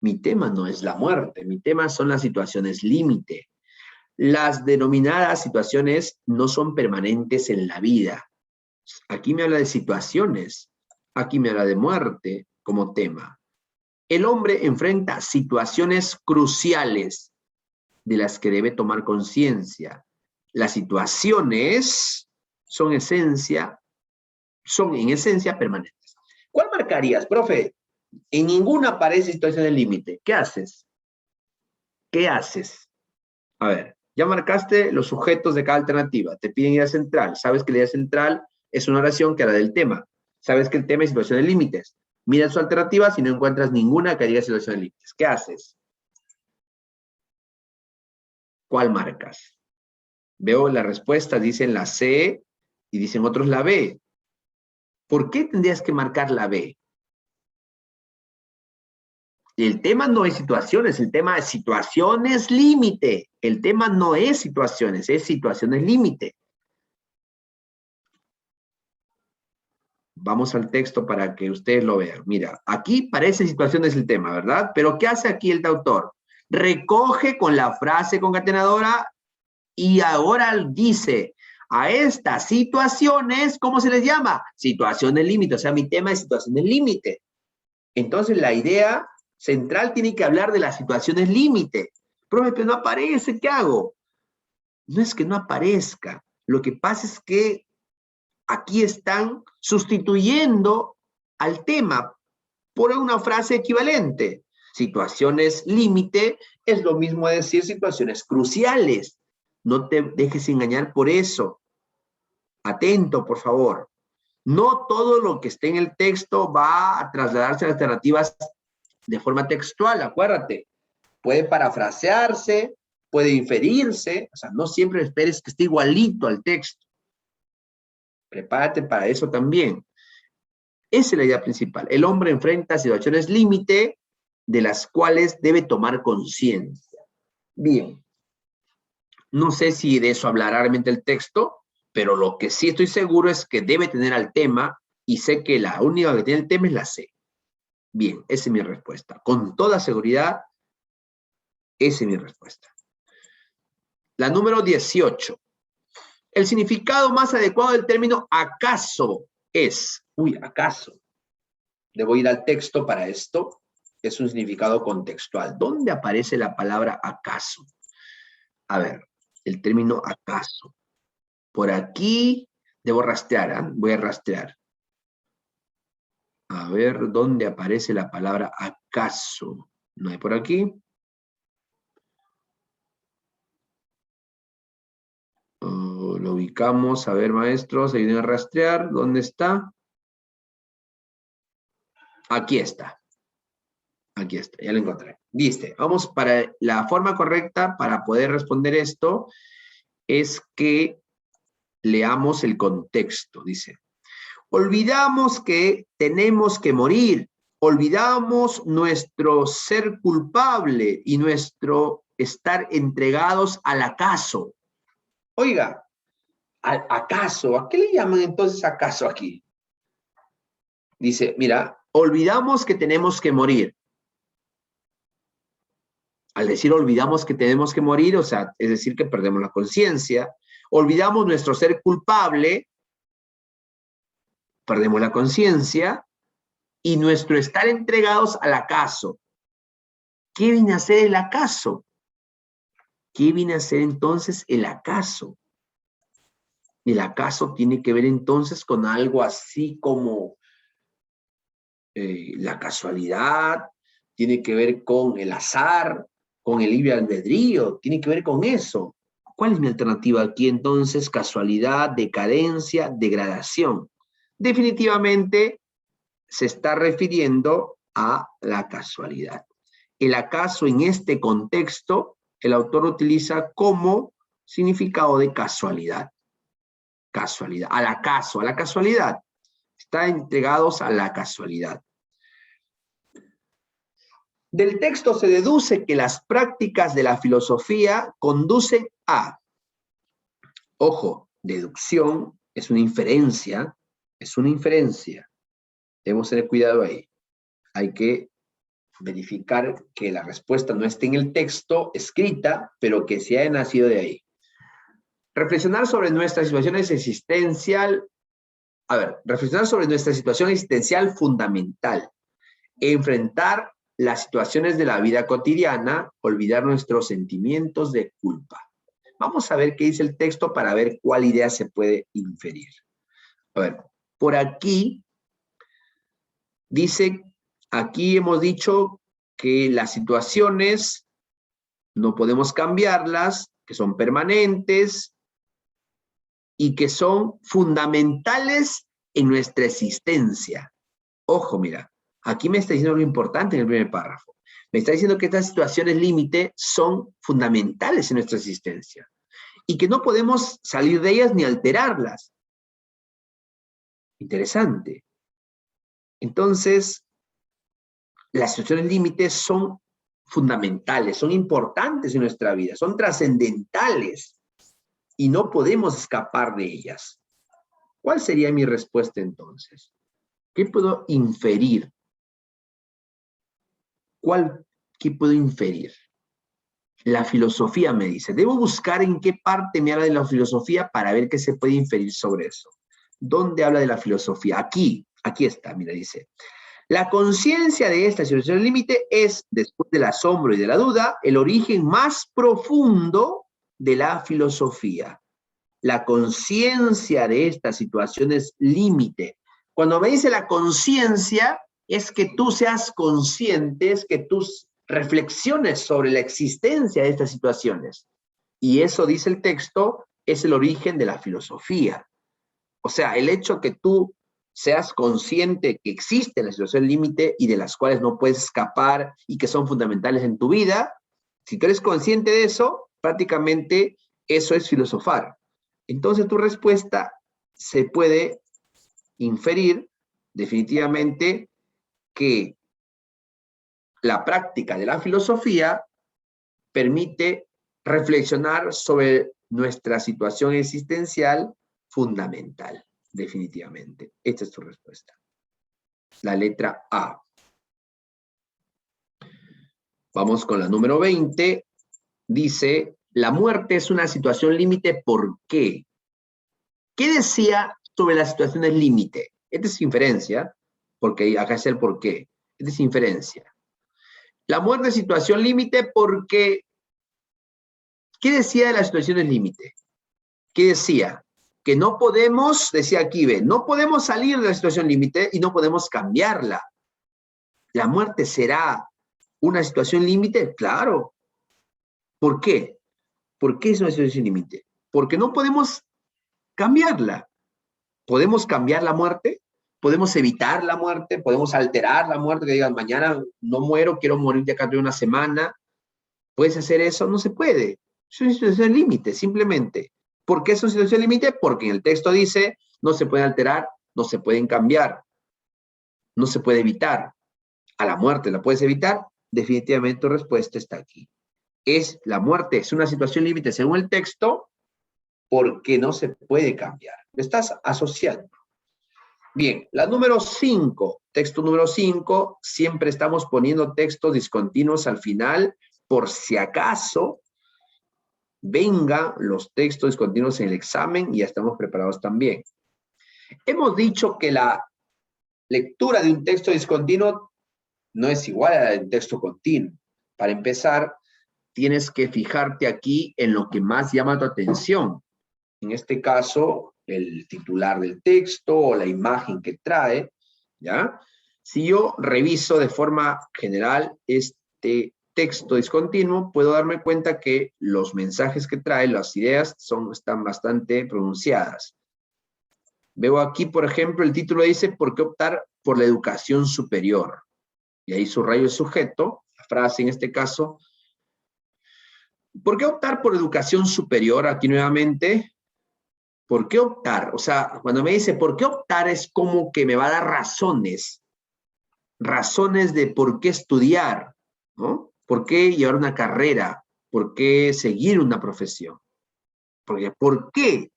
Mi tema no es la muerte. Mi tema son las situaciones límite. Las denominadas situaciones no son permanentes en la vida. Aquí me habla de situaciones. Aquí me habla de muerte como tema. El hombre enfrenta situaciones cruciales de las que debe tomar conciencia. Las situaciones son en esencia permanentes. ¿Cuál marcarías, profe? En ninguna aparece situación de límite. ¿Qué haces? ¿Qué haces? A ver, ya marcaste los sujetos de cada alternativa. Te piden idea central. Sabes que la idea central es una oración que habla del tema. Sabes que el tema es situación de límites. Mira sus alternativas y no encuentras ninguna que diga situación de límites. ¿Qué haces? ¿Cuál marcas? Veo las respuestas, dicen la C y dicen otros la B. ¿Por qué tendrías que marcar la B? El tema no es situaciones, el tema es situaciones límite. El tema no es situaciones, es situaciones límite. Vamos al texto para que ustedes lo vean. Mira, aquí parece situaciones el tema, ¿verdad? Pero ¿qué hace aquí el autor? Recoge con la frase concatenadora y ahora dice, a estas situaciones, ¿cómo se les llama? Situaciones límite, o sea, mi tema es situaciones límite. Entonces la idea central tiene que hablar de las situaciones límite. Profe, pero no aparece, ¿qué hago? No es que no aparezca, lo que pasa es que aquí están sustituyendo al tema por una frase equivalente. Situaciones límite es lo mismo decir situaciones cruciales. No te dejes engañar por eso. Atento, por favor. No todo lo que esté en el texto va a trasladarse a las alternativas de forma textual, acuérdate. Puede parafrasearse, puede inferirse, o sea, no siempre esperes que esté igualito al texto. Prepárate para eso también. Esa es la idea principal. El hombre enfrenta situaciones límite de las cuales debe tomar conciencia. Bien. No sé si de eso hablará realmente el texto, pero lo que sí estoy seguro es que debe tener al tema y sé que la única que tiene el tema es la C. Bien, esa es mi respuesta. Con toda seguridad, esa es mi respuesta. La número 18. El significado más adecuado del término acaso es, acaso. Debo ir al texto para esto. Es un significado contextual. ¿Dónde aparece la palabra acaso? A ver, el término acaso. Por aquí debo rastrear, ¿eh? Voy a rastrear. A ver, ¿dónde aparece la palabra acaso? ¿No hay por aquí? Lo ubicamos. A ver, maestros, ayuden a rastrear. ¿Dónde está? Aquí está. Aquí está, ya lo encontré. Dice, vamos para la forma correcta para poder responder esto es que leamos el contexto. Dice, olvidamos que tenemos que morir. Olvidamos nuestro ser culpable y nuestro estar entregados al acaso. Oiga, ¿al acaso? ¿A qué le llaman entonces acaso aquí? Dice, mira, olvidamos que tenemos que morir. Al decir olvidamos que tenemos que morir, o sea, es decir, que perdemos la conciencia. Olvidamos nuestro ser culpable, perdemos la conciencia y nuestro estar entregados al acaso. ¿Qué viene a ser el acaso? ¿Qué viene a ser entonces el acaso? El acaso tiene que ver entonces con algo así como la casualidad, tiene que ver con el azar, con el libre albedrío, tiene que ver con eso. ¿Cuál es mi alternativa aquí entonces? Casualidad, decadencia, degradación. Definitivamente se está refiriendo a la casualidad. El acaso en este contexto, el autor utiliza como significado de casualidad. Casualidad, al acaso, a la casualidad. Están entregados a la casualidad. Del texto se deduce que las prácticas de la filosofía conducen a, ojo, deducción es una inferencia, debemos tener cuidado ahí. Hay que verificar que la respuesta no esté en el texto escrita, pero que se haya nacido de ahí. Reflexionar sobre nuestra situación existencial, reflexionar sobre nuestra situación existencial fundamental. Enfrentar las situaciones de la vida cotidiana, olvidar nuestros sentimientos de culpa. Vamos a ver qué dice el texto para ver cuál idea se puede inferir. A ver, por aquí dice, aquí hemos dicho que las situaciones no podemos cambiarlas, que son permanentes y que son fundamentales en nuestra existencia. Ojo, mira, aquí me está diciendo lo importante en el primer párrafo. Me está diciendo que estas situaciones límite son fundamentales en nuestra existencia y que no podemos salir de ellas ni alterarlas. Interesante. Entonces, las situaciones límites son fundamentales, son importantes en nuestra vida, son trascendentales y no podemos escapar de ellas. ¿Cuál sería mi respuesta entonces? ¿Qué puedo inferir? ¿Qué puedo inferir? La filosofía me dice. Debo buscar en qué parte me habla de la filosofía para ver qué se puede inferir sobre eso. ¿Dónde habla de la filosofía? Aquí está, mira, dice. La conciencia de esta situación límite es, después del asombro y de la duda, el origen más profundo de la filosofía. La conciencia de estas situaciones límite. Cuando me dice la conciencia, es que tú seas consciente, es que tú reflexiones sobre la existencia de estas situaciones. Y eso, dice el texto, es el origen de la filosofía. O sea, el hecho que tú seas consciente que existe la situación límite y de las cuales no puedes escapar y que son fundamentales en tu vida, si tú eres consciente de eso, prácticamente eso es filosofar. Entonces tu respuesta se puede inferir definitivamente que la práctica de la filosofía permite reflexionar sobre nuestra situación existencial fundamental, definitivamente. Esta es tu respuesta. La letra A. Vamos con la número 20. Dice, la muerte es una situación límite, ¿por qué? ¿Qué decía sobre las situaciones límite? Esta es inferencia, porque acá es el por qué. Esta es inferencia. La muerte es situación límite porque, ¿qué decía de las situaciones límite? ¿Qué decía? Que no podemos, decía aquí, no podemos salir de la situación límite y no podemos cambiarla. ¿La muerte será una situación límite? Claro. ¿Por qué? ¿Por qué es una situación límite? Porque no podemos cambiarla. ¿Podemos cambiar la muerte? ¿Podemos evitar la muerte? ¿Podemos alterar la muerte? Que digan, mañana no muero, quiero morir de acá de una semana. ¿Puedes hacer eso? No se puede. Es una situación límite, simplemente. ¿Por qué es una situación límite? Porque en el texto dice, no se puede alterar, no se pueden cambiar, no se puede evitar. ¿A la muerte la puedes evitar? Definitivamente tu respuesta está aquí. La muerte es una situación límite según el texto porque no se puede cambiar. Lo estás asociando. Bien, la número 5, texto número 5, siempre estamos poniendo textos discontinuos al final por si acaso vengan los textos discontinuos en el examen y ya estamos preparados también. Hemos dicho que la lectura de un texto discontinuo no es igual a la de un texto continuo. Para empezar, tienes que fijarte aquí en lo que más llama tu atención. En este caso, el titular del texto o la imagen que trae, ¿ya? Si yo reviso de forma general este texto discontinuo, puedo darme cuenta que los mensajes que trae, las ideas, están bastante pronunciadas. Veo aquí, por ejemplo, el título dice, ¿por qué optar por la educación superior? Y ahí subrayo el sujeto, la frase en este caso. ¿Por qué optar por educación superior? Aquí nuevamente, ¿por qué optar? O sea, cuando me dice ¿por qué optar? Es como que me va a dar razones de por qué estudiar, ¿no? ¿Por qué llevar una carrera? ¿Por qué seguir una profesión? Porque ¿por qué?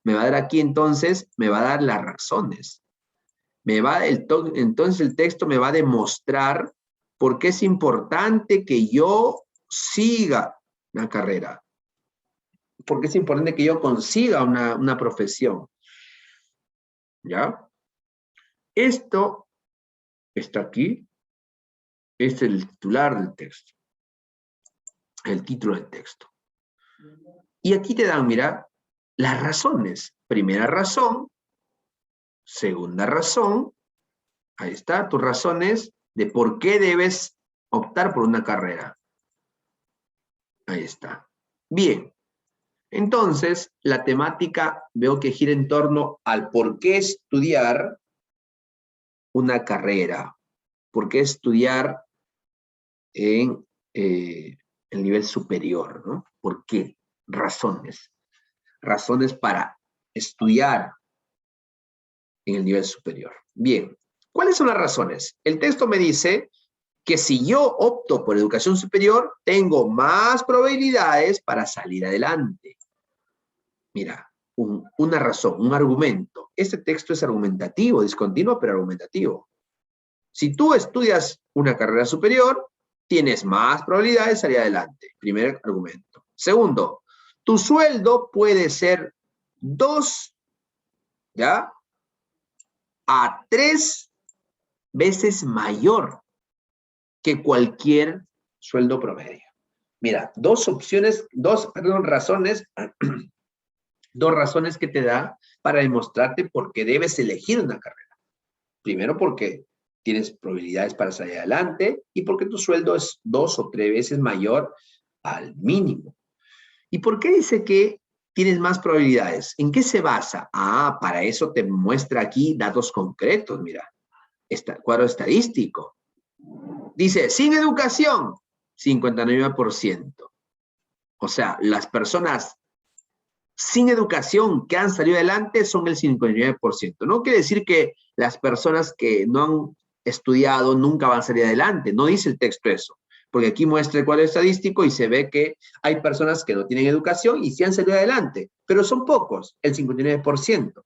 Me va a dar aquí entonces, me va a dar las razones. Entonces el texto me va a demostrar por qué es importante que yo siga una carrera. ¿Por qué es importante que yo consiga una profesión? ¿Ya? Esto está aquí. Este es el titular del texto. El título del texto. Y aquí te dan, mira, las razones. Primera razón. Segunda razón. Ahí está, tus razones de por qué debes optar por una carrera. Ahí está. Bien. Entonces, la temática veo que gira en torno al por qué estudiar una carrera. ¿Por qué estudiar en el nivel superior, ¿no? ¿Por qué? Razones. Razones para estudiar en el nivel superior. Bien, ¿cuáles son las razones? El texto me dice que si yo opto por educación superior, tengo más probabilidades para salir adelante. Mira, una razón, un argumento. Este texto es argumentativo, discontinuo, pero argumentativo. Si tú estudias una carrera superior, tienes más probabilidades de salir adelante. Primer argumento. Segundo, tu sueldo puede ser 2, ¿ya? a 3 veces mayor que cualquier sueldo promedio. Mira, razones, dos razones que te da para demostrarte por qué debes elegir una carrera. Primero, porque tienes probabilidades para salir adelante y porque tu sueldo es 2 o 3 veces mayor al mínimo. ¿Y por qué dice que tienes más probabilidades? ¿En qué se basa? Para eso te muestra aquí datos concretos, mira. Cuadro estadístico. Dice, sin educación, 59%. O sea, las personas sin educación que han salido adelante son el 59%. No quiere decir que las personas que no han estudiado nunca van a salir adelante. No dice el texto eso. Porque aquí muestra el cuadro estadístico y se ve que hay personas que no tienen educación y sí han salido adelante. Pero son pocos, el 59%.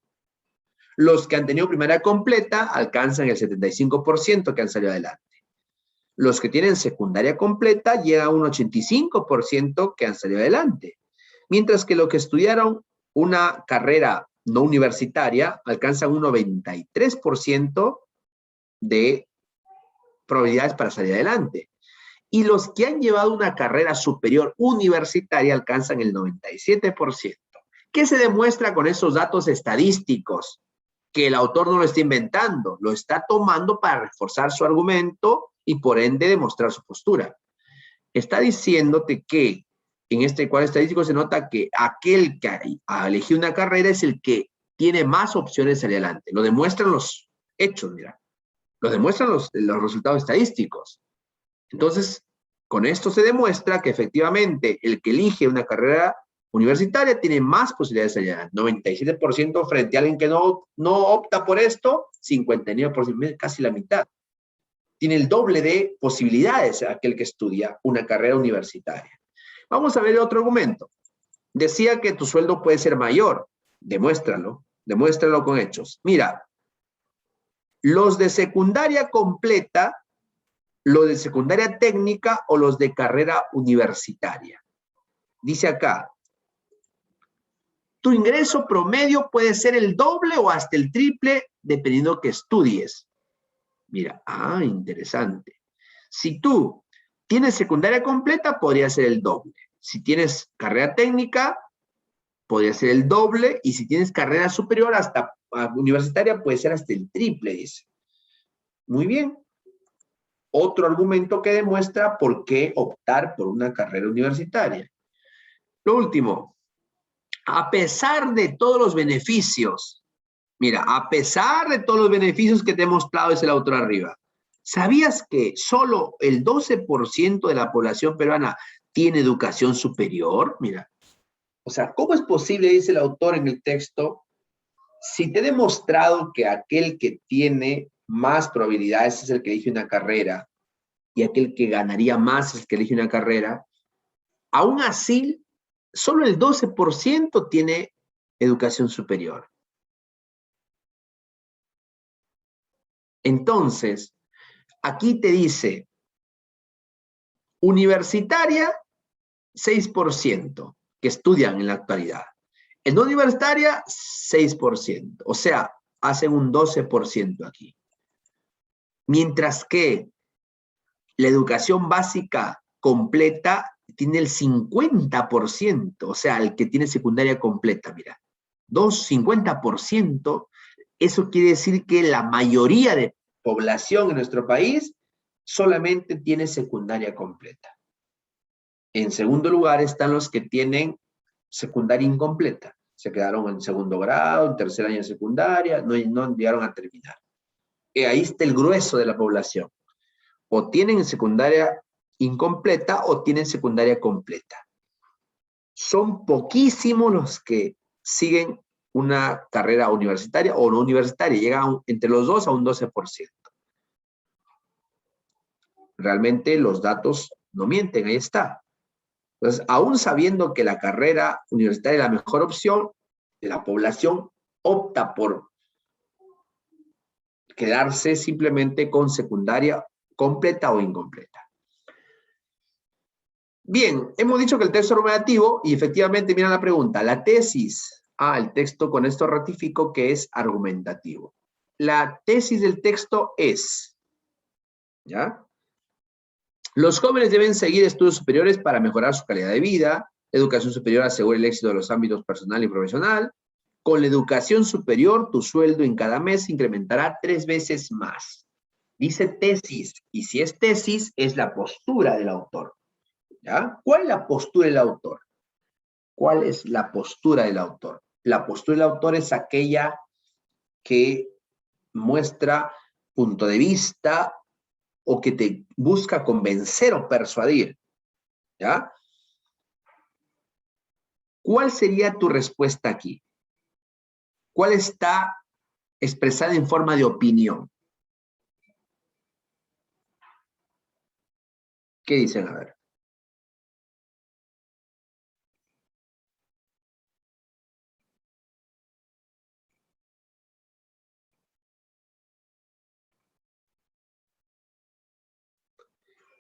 Los que han tenido primaria completa alcanzan el 75% que han salido adelante. Los que tienen secundaria completa llegan a un 85% que han salido adelante. Mientras que los que estudiaron una carrera no universitaria alcanzan un 93% de probabilidades para salir adelante. Y los que han llevado una carrera superior universitaria alcanzan el 97%. ¿Qué se demuestra con esos datos estadísticos? Que el autor no lo está inventando, lo está tomando para reforzar su argumento y por ende demostrar su postura. Está diciéndote que en este cuadro estadístico se nota que aquel que ha elegido una carrera es el que tiene más opciones de salir adelante. Lo demuestran los hechos, mira. Lo demuestran los resultados estadísticos. Entonces, con esto se demuestra que efectivamente el que elige una carrera universitaria tiene más posibilidades de salir adelante. 97% frente a alguien que no opta por esto, 59%, casi la mitad. Tiene el doble de posibilidades aquel que estudia una carrera universitaria. Vamos a ver otro argumento. Decía que tu sueldo puede ser mayor. Demuéstralo con hechos. Mira, los de secundaria completa, los de secundaria técnica o los de carrera universitaria. Dice acá, tu ingreso promedio puede ser el doble o hasta el triple, dependiendo que estudies. Mira, interesante. Si tú tienes secundaria completa, podría ser el doble. Si tienes carrera técnica, podría ser el doble. Y si tienes carrera superior hasta universitaria, puede ser hasta el triple, dice. Muy bien. Otro argumento que demuestra por qué optar por una carrera universitaria. Lo último, a pesar de todos los beneficios, mira, a pesar de todos los beneficios que te he mostrado, es el autor arriba, ¿sabías que solo el 12% de la población peruana tiene educación superior? Mira, o sea, ¿cómo es posible, dice el autor en el texto, si te he demostrado que aquel que tiene más probabilidades es el que elige una carrera y aquel que ganaría más es el que elige una carrera, aún así, solo el 12% tiene educación superior? Entonces, aquí te dice, universitaria, 6% que estudian en la actualidad. En no universitaria, 6%. O sea, hacen un 12% aquí. Mientras que la educación básica completa tiene el 50%. O sea, el que tiene secundaria completa, mira. 50%. Eso quiere decir que la mayoría de población en nuestro país solamente tiene secundaria completa. En segundo lugar están los que tienen secundaria incompleta. Se quedaron en segundo grado, en tercer año de secundaria, no llegaron a terminar. Ahí está el grueso de la población. O tienen secundaria incompleta o tienen secundaria completa. Son poquísimos los que siguen una carrera universitaria o no universitaria. Llegan entre los dos a un 12%. Realmente los datos no mienten, ahí está. Entonces, aún sabiendo que la carrera universitaria es la mejor opción, la población opta por quedarse simplemente con secundaria completa o incompleta. Bien, hemos dicho que el texto argumentativo, y efectivamente, mira la pregunta, la tesis, el texto con esto ratifico que es argumentativo. La tesis del texto es, ¿ya? Los jóvenes deben seguir estudios superiores para mejorar su calidad de vida. La educación superior asegura el éxito de los ámbitos personal y profesional. Con la educación superior, tu sueldo en cada mes se incrementará 3 veces más. Dice tesis, y si es tesis, es la postura del autor. ¿Ya? ¿Cuál es la postura del autor? ¿Cuál es la postura del autor? La postura del autor es aquella que muestra punto de vista o que te busca convencer o persuadir, ¿ya? ¿Cuál sería tu respuesta aquí? ¿Cuál está expresada en forma de opinión? ¿Qué dicen? A ver.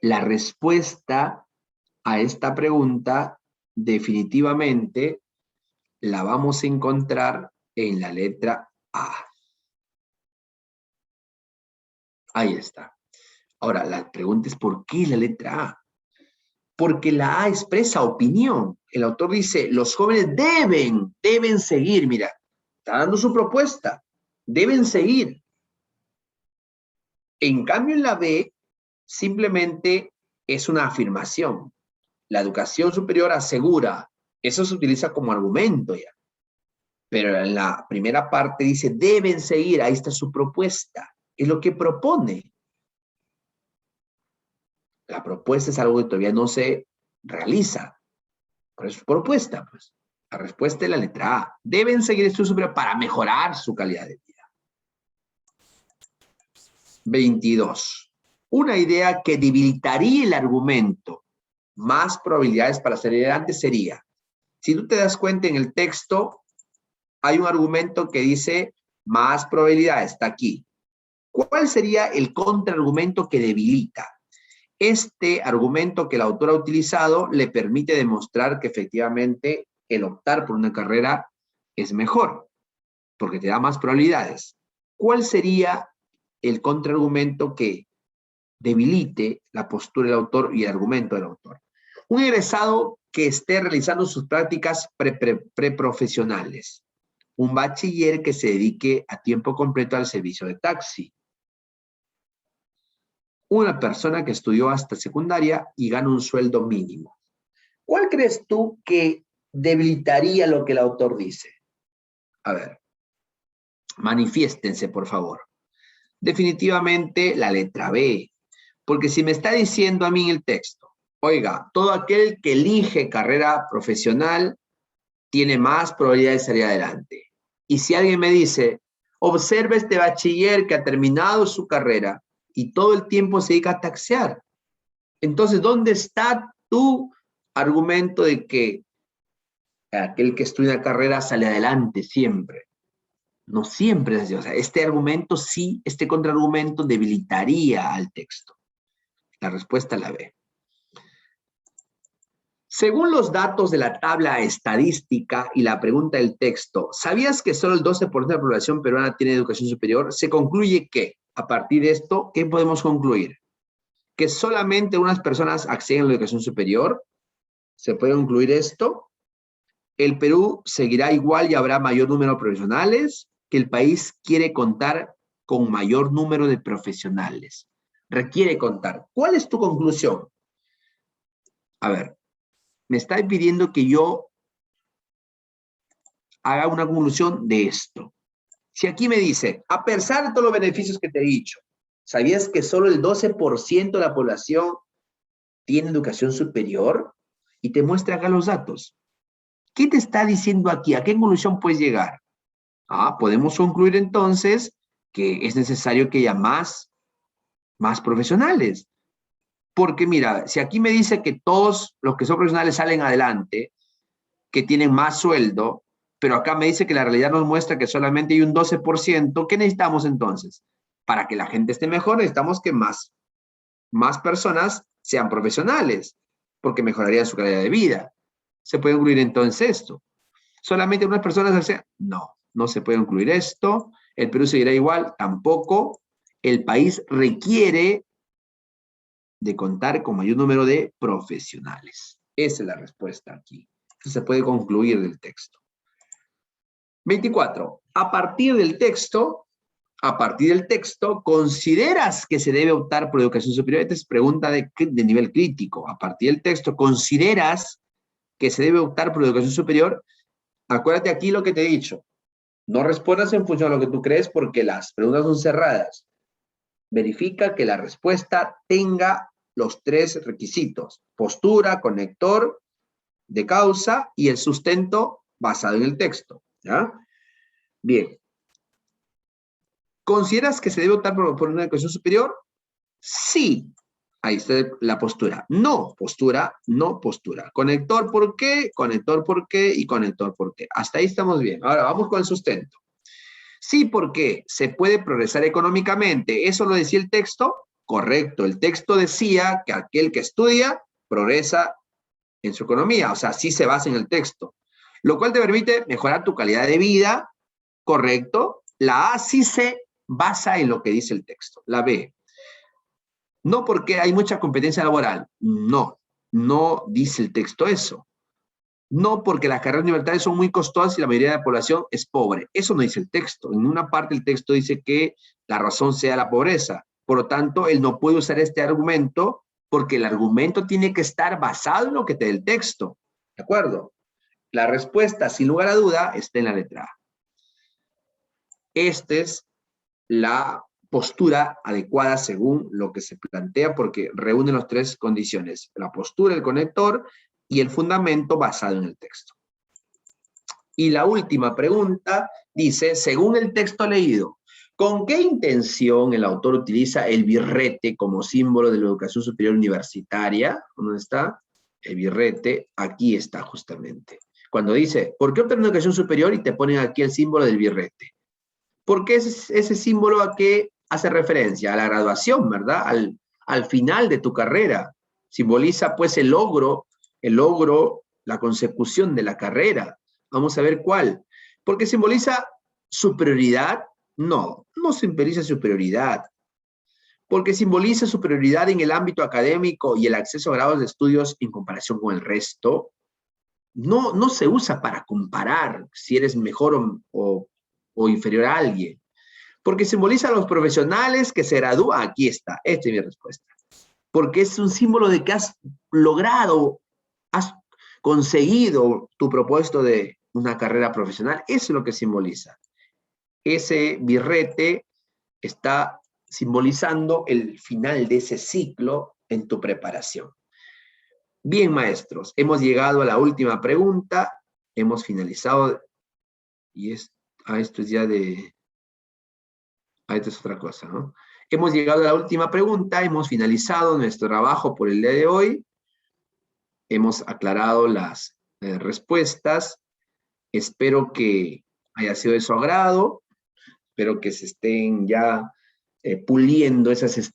La respuesta a esta pregunta definitivamente la vamos a encontrar en la letra A. Ahí está. Ahora, la pregunta es ¿por qué la letra A? Porque la A expresa opinión. El autor dice, los jóvenes deben seguir, mira, está dando su propuesta, deben seguir. En cambio, en la B, simplemente es una afirmación. La educación superior asegura, eso se utiliza como argumento ya. Pero en la primera parte dice, deben seguir, ahí está su propuesta, es lo que propone. La propuesta es algo que todavía no se realiza, pero es su propuesta, pues. La respuesta es la letra A. Deben seguir estudios superiores para mejorar su calidad de vida. 22. Una idea que debilitaría el argumento, más probabilidades para salir adelante sería, si tú te das cuenta en el texto, hay un argumento que dice más probabilidades, está aquí. ¿Cuál sería el contraargumento que debilita? Este argumento que el autor ha utilizado le permite demostrar que efectivamente el optar por una carrera es mejor, porque te da más probabilidades. ¿Cuál sería el contraargumento que debilite la postura del autor y el argumento del autor? Un egresado que esté realizando sus prácticas preprofesionales. Un bachiller que se dedique a tiempo completo al servicio de taxi. Una persona que estudió hasta secundaria y gana un sueldo mínimo. ¿Cuál crees tú que debilitaría lo que el autor dice? A ver, manifiéstense, por favor. Definitivamente la letra B. Porque si me está diciendo a mí en el texto, oiga, todo aquel que elige carrera profesional tiene más probabilidades de salir adelante. Y si alguien me dice, observa este bachiller que ha terminado su carrera y todo el tiempo se dedica a taxear. Entonces, ¿dónde está tu argumento de que aquel que estudia una carrera sale adelante siempre? No siempre es así. O sea, este argumento sí, este contraargumento debilitaría al texto. La respuesta la B. Según los datos de la tabla estadística y la pregunta del texto, ¿sabías que solo el 12% de la población peruana tiene educación superior? Se concluye que, a partir de esto, ¿qué podemos concluir? Que solamente unas personas acceden a la educación superior. ¿Se puede concluir esto? El Perú seguirá igual y habrá mayor número de profesionales, que el país quiere contar con mayor número de profesionales. Requiere contar. ¿Cuál es tu conclusión? A ver, me está pidiendo que yo haga una conclusión de esto. Si aquí me dice, a pesar de todos los beneficios que te he dicho, ¿sabías que solo el 12% de la población tiene educación superior? Y te muestra acá los datos. ¿Qué te está diciendo aquí? ¿A qué conclusión puedes llegar? Podemos concluir entonces que es necesario que haya más profesionales. Porque mira, si aquí me dice que todos los que son profesionales salen adelante, que tienen más sueldo, pero acá me dice que la realidad nos muestra que solamente hay un 12%, ¿qué necesitamos entonces? Para que la gente esté mejor, necesitamos que más personas sean profesionales, porque mejoraría su calidad de vida. ¿Se puede incluir entonces esto? ¿Solamente unas personas? No se puede incluir esto. El Perú seguirá igual, tampoco. El país requiere de contar con mayor número de profesionales. Esa es la respuesta aquí. Eso se puede concluir del texto. 24. A partir del texto, ¿consideras que se debe optar por educación superior? Esta es pregunta de nivel crítico. A partir del texto, ¿consideras que se debe optar por educación superior? Acuérdate aquí lo que te he dicho. No respondas en función de lo que tú crees porque las preguntas son cerradas. Verifica que la respuesta tenga los 3 requisitos: postura, conector de causa y el sustento basado en el texto. ¿Ya? Bien. ¿Consideras que se debe optar por una educación superior? Sí. Ahí está la postura. No, postura, no postura. Conector, ¿por qué? Conector, ¿por qué? Y conector, ¿por qué? Hasta ahí estamos bien. Ahora vamos con el sustento. Sí, porque se puede progresar económicamente. ¿Eso lo decía el texto? Correcto. El texto decía que aquel que estudia progresa en su economía. O sea, sí se basa en el texto. Lo cual te permite mejorar tu calidad de vida. Correcto. La A sí se basa en lo que dice el texto. La B. No porque hay mucha competencia laboral. No dice el texto eso. No porque las carreras universitarias son muy costosas y la mayoría de la población es pobre. Eso no dice el texto. En una parte el texto dice que la razón sea la pobreza. Por lo tanto, él no puede usar este argumento porque el argumento tiene que estar basado en lo que te da el texto. ¿De acuerdo? La respuesta, sin lugar a duda, está en la letra A. Esta es la postura adecuada según lo que se plantea porque reúne las 3 condiciones: la postura, el conector y el fundamento basado en el texto. Y la última pregunta dice, según el texto leído, ¿con qué intención el autor utiliza el birrete como símbolo de la educación superior universitaria? ¿Dónde está? El birrete, aquí está justamente. Cuando dice, ¿por qué obtener una educación superior? Y te ponen aquí el símbolo del birrete. Porque ese símbolo a qué hace referencia? A la graduación, ¿verdad? Al final de tu carrera. Simboliza pues el logro, la consecución de la carrera. Vamos a ver cuál. Porque simboliza superioridad. No, no simboliza superioridad. Porque simboliza superioridad en el ámbito académico y el acceso a grados de estudios en comparación con el resto. No, no se usa para comparar si eres mejor o inferior a alguien. Porque simboliza a los profesionales que se gradúan. Aquí está, esta es mi respuesta. Porque es un símbolo de que has logrado, has conseguido tu propósito de una carrera profesional. Eso es lo que simboliza. Ese birrete está simbolizando el final de ese ciclo en tu preparación. Bien, maestros, hemos llegado a la última pregunta. Hemos finalizado. Y esto es ya de... Esto es otra cosa, ¿no? Hemos llegado a la última pregunta. Hemos finalizado nuestro trabajo por el día de hoy. Hemos aclarado las respuestas. Espero que haya sido de su agrado. Espero que se estén ya puliendo esas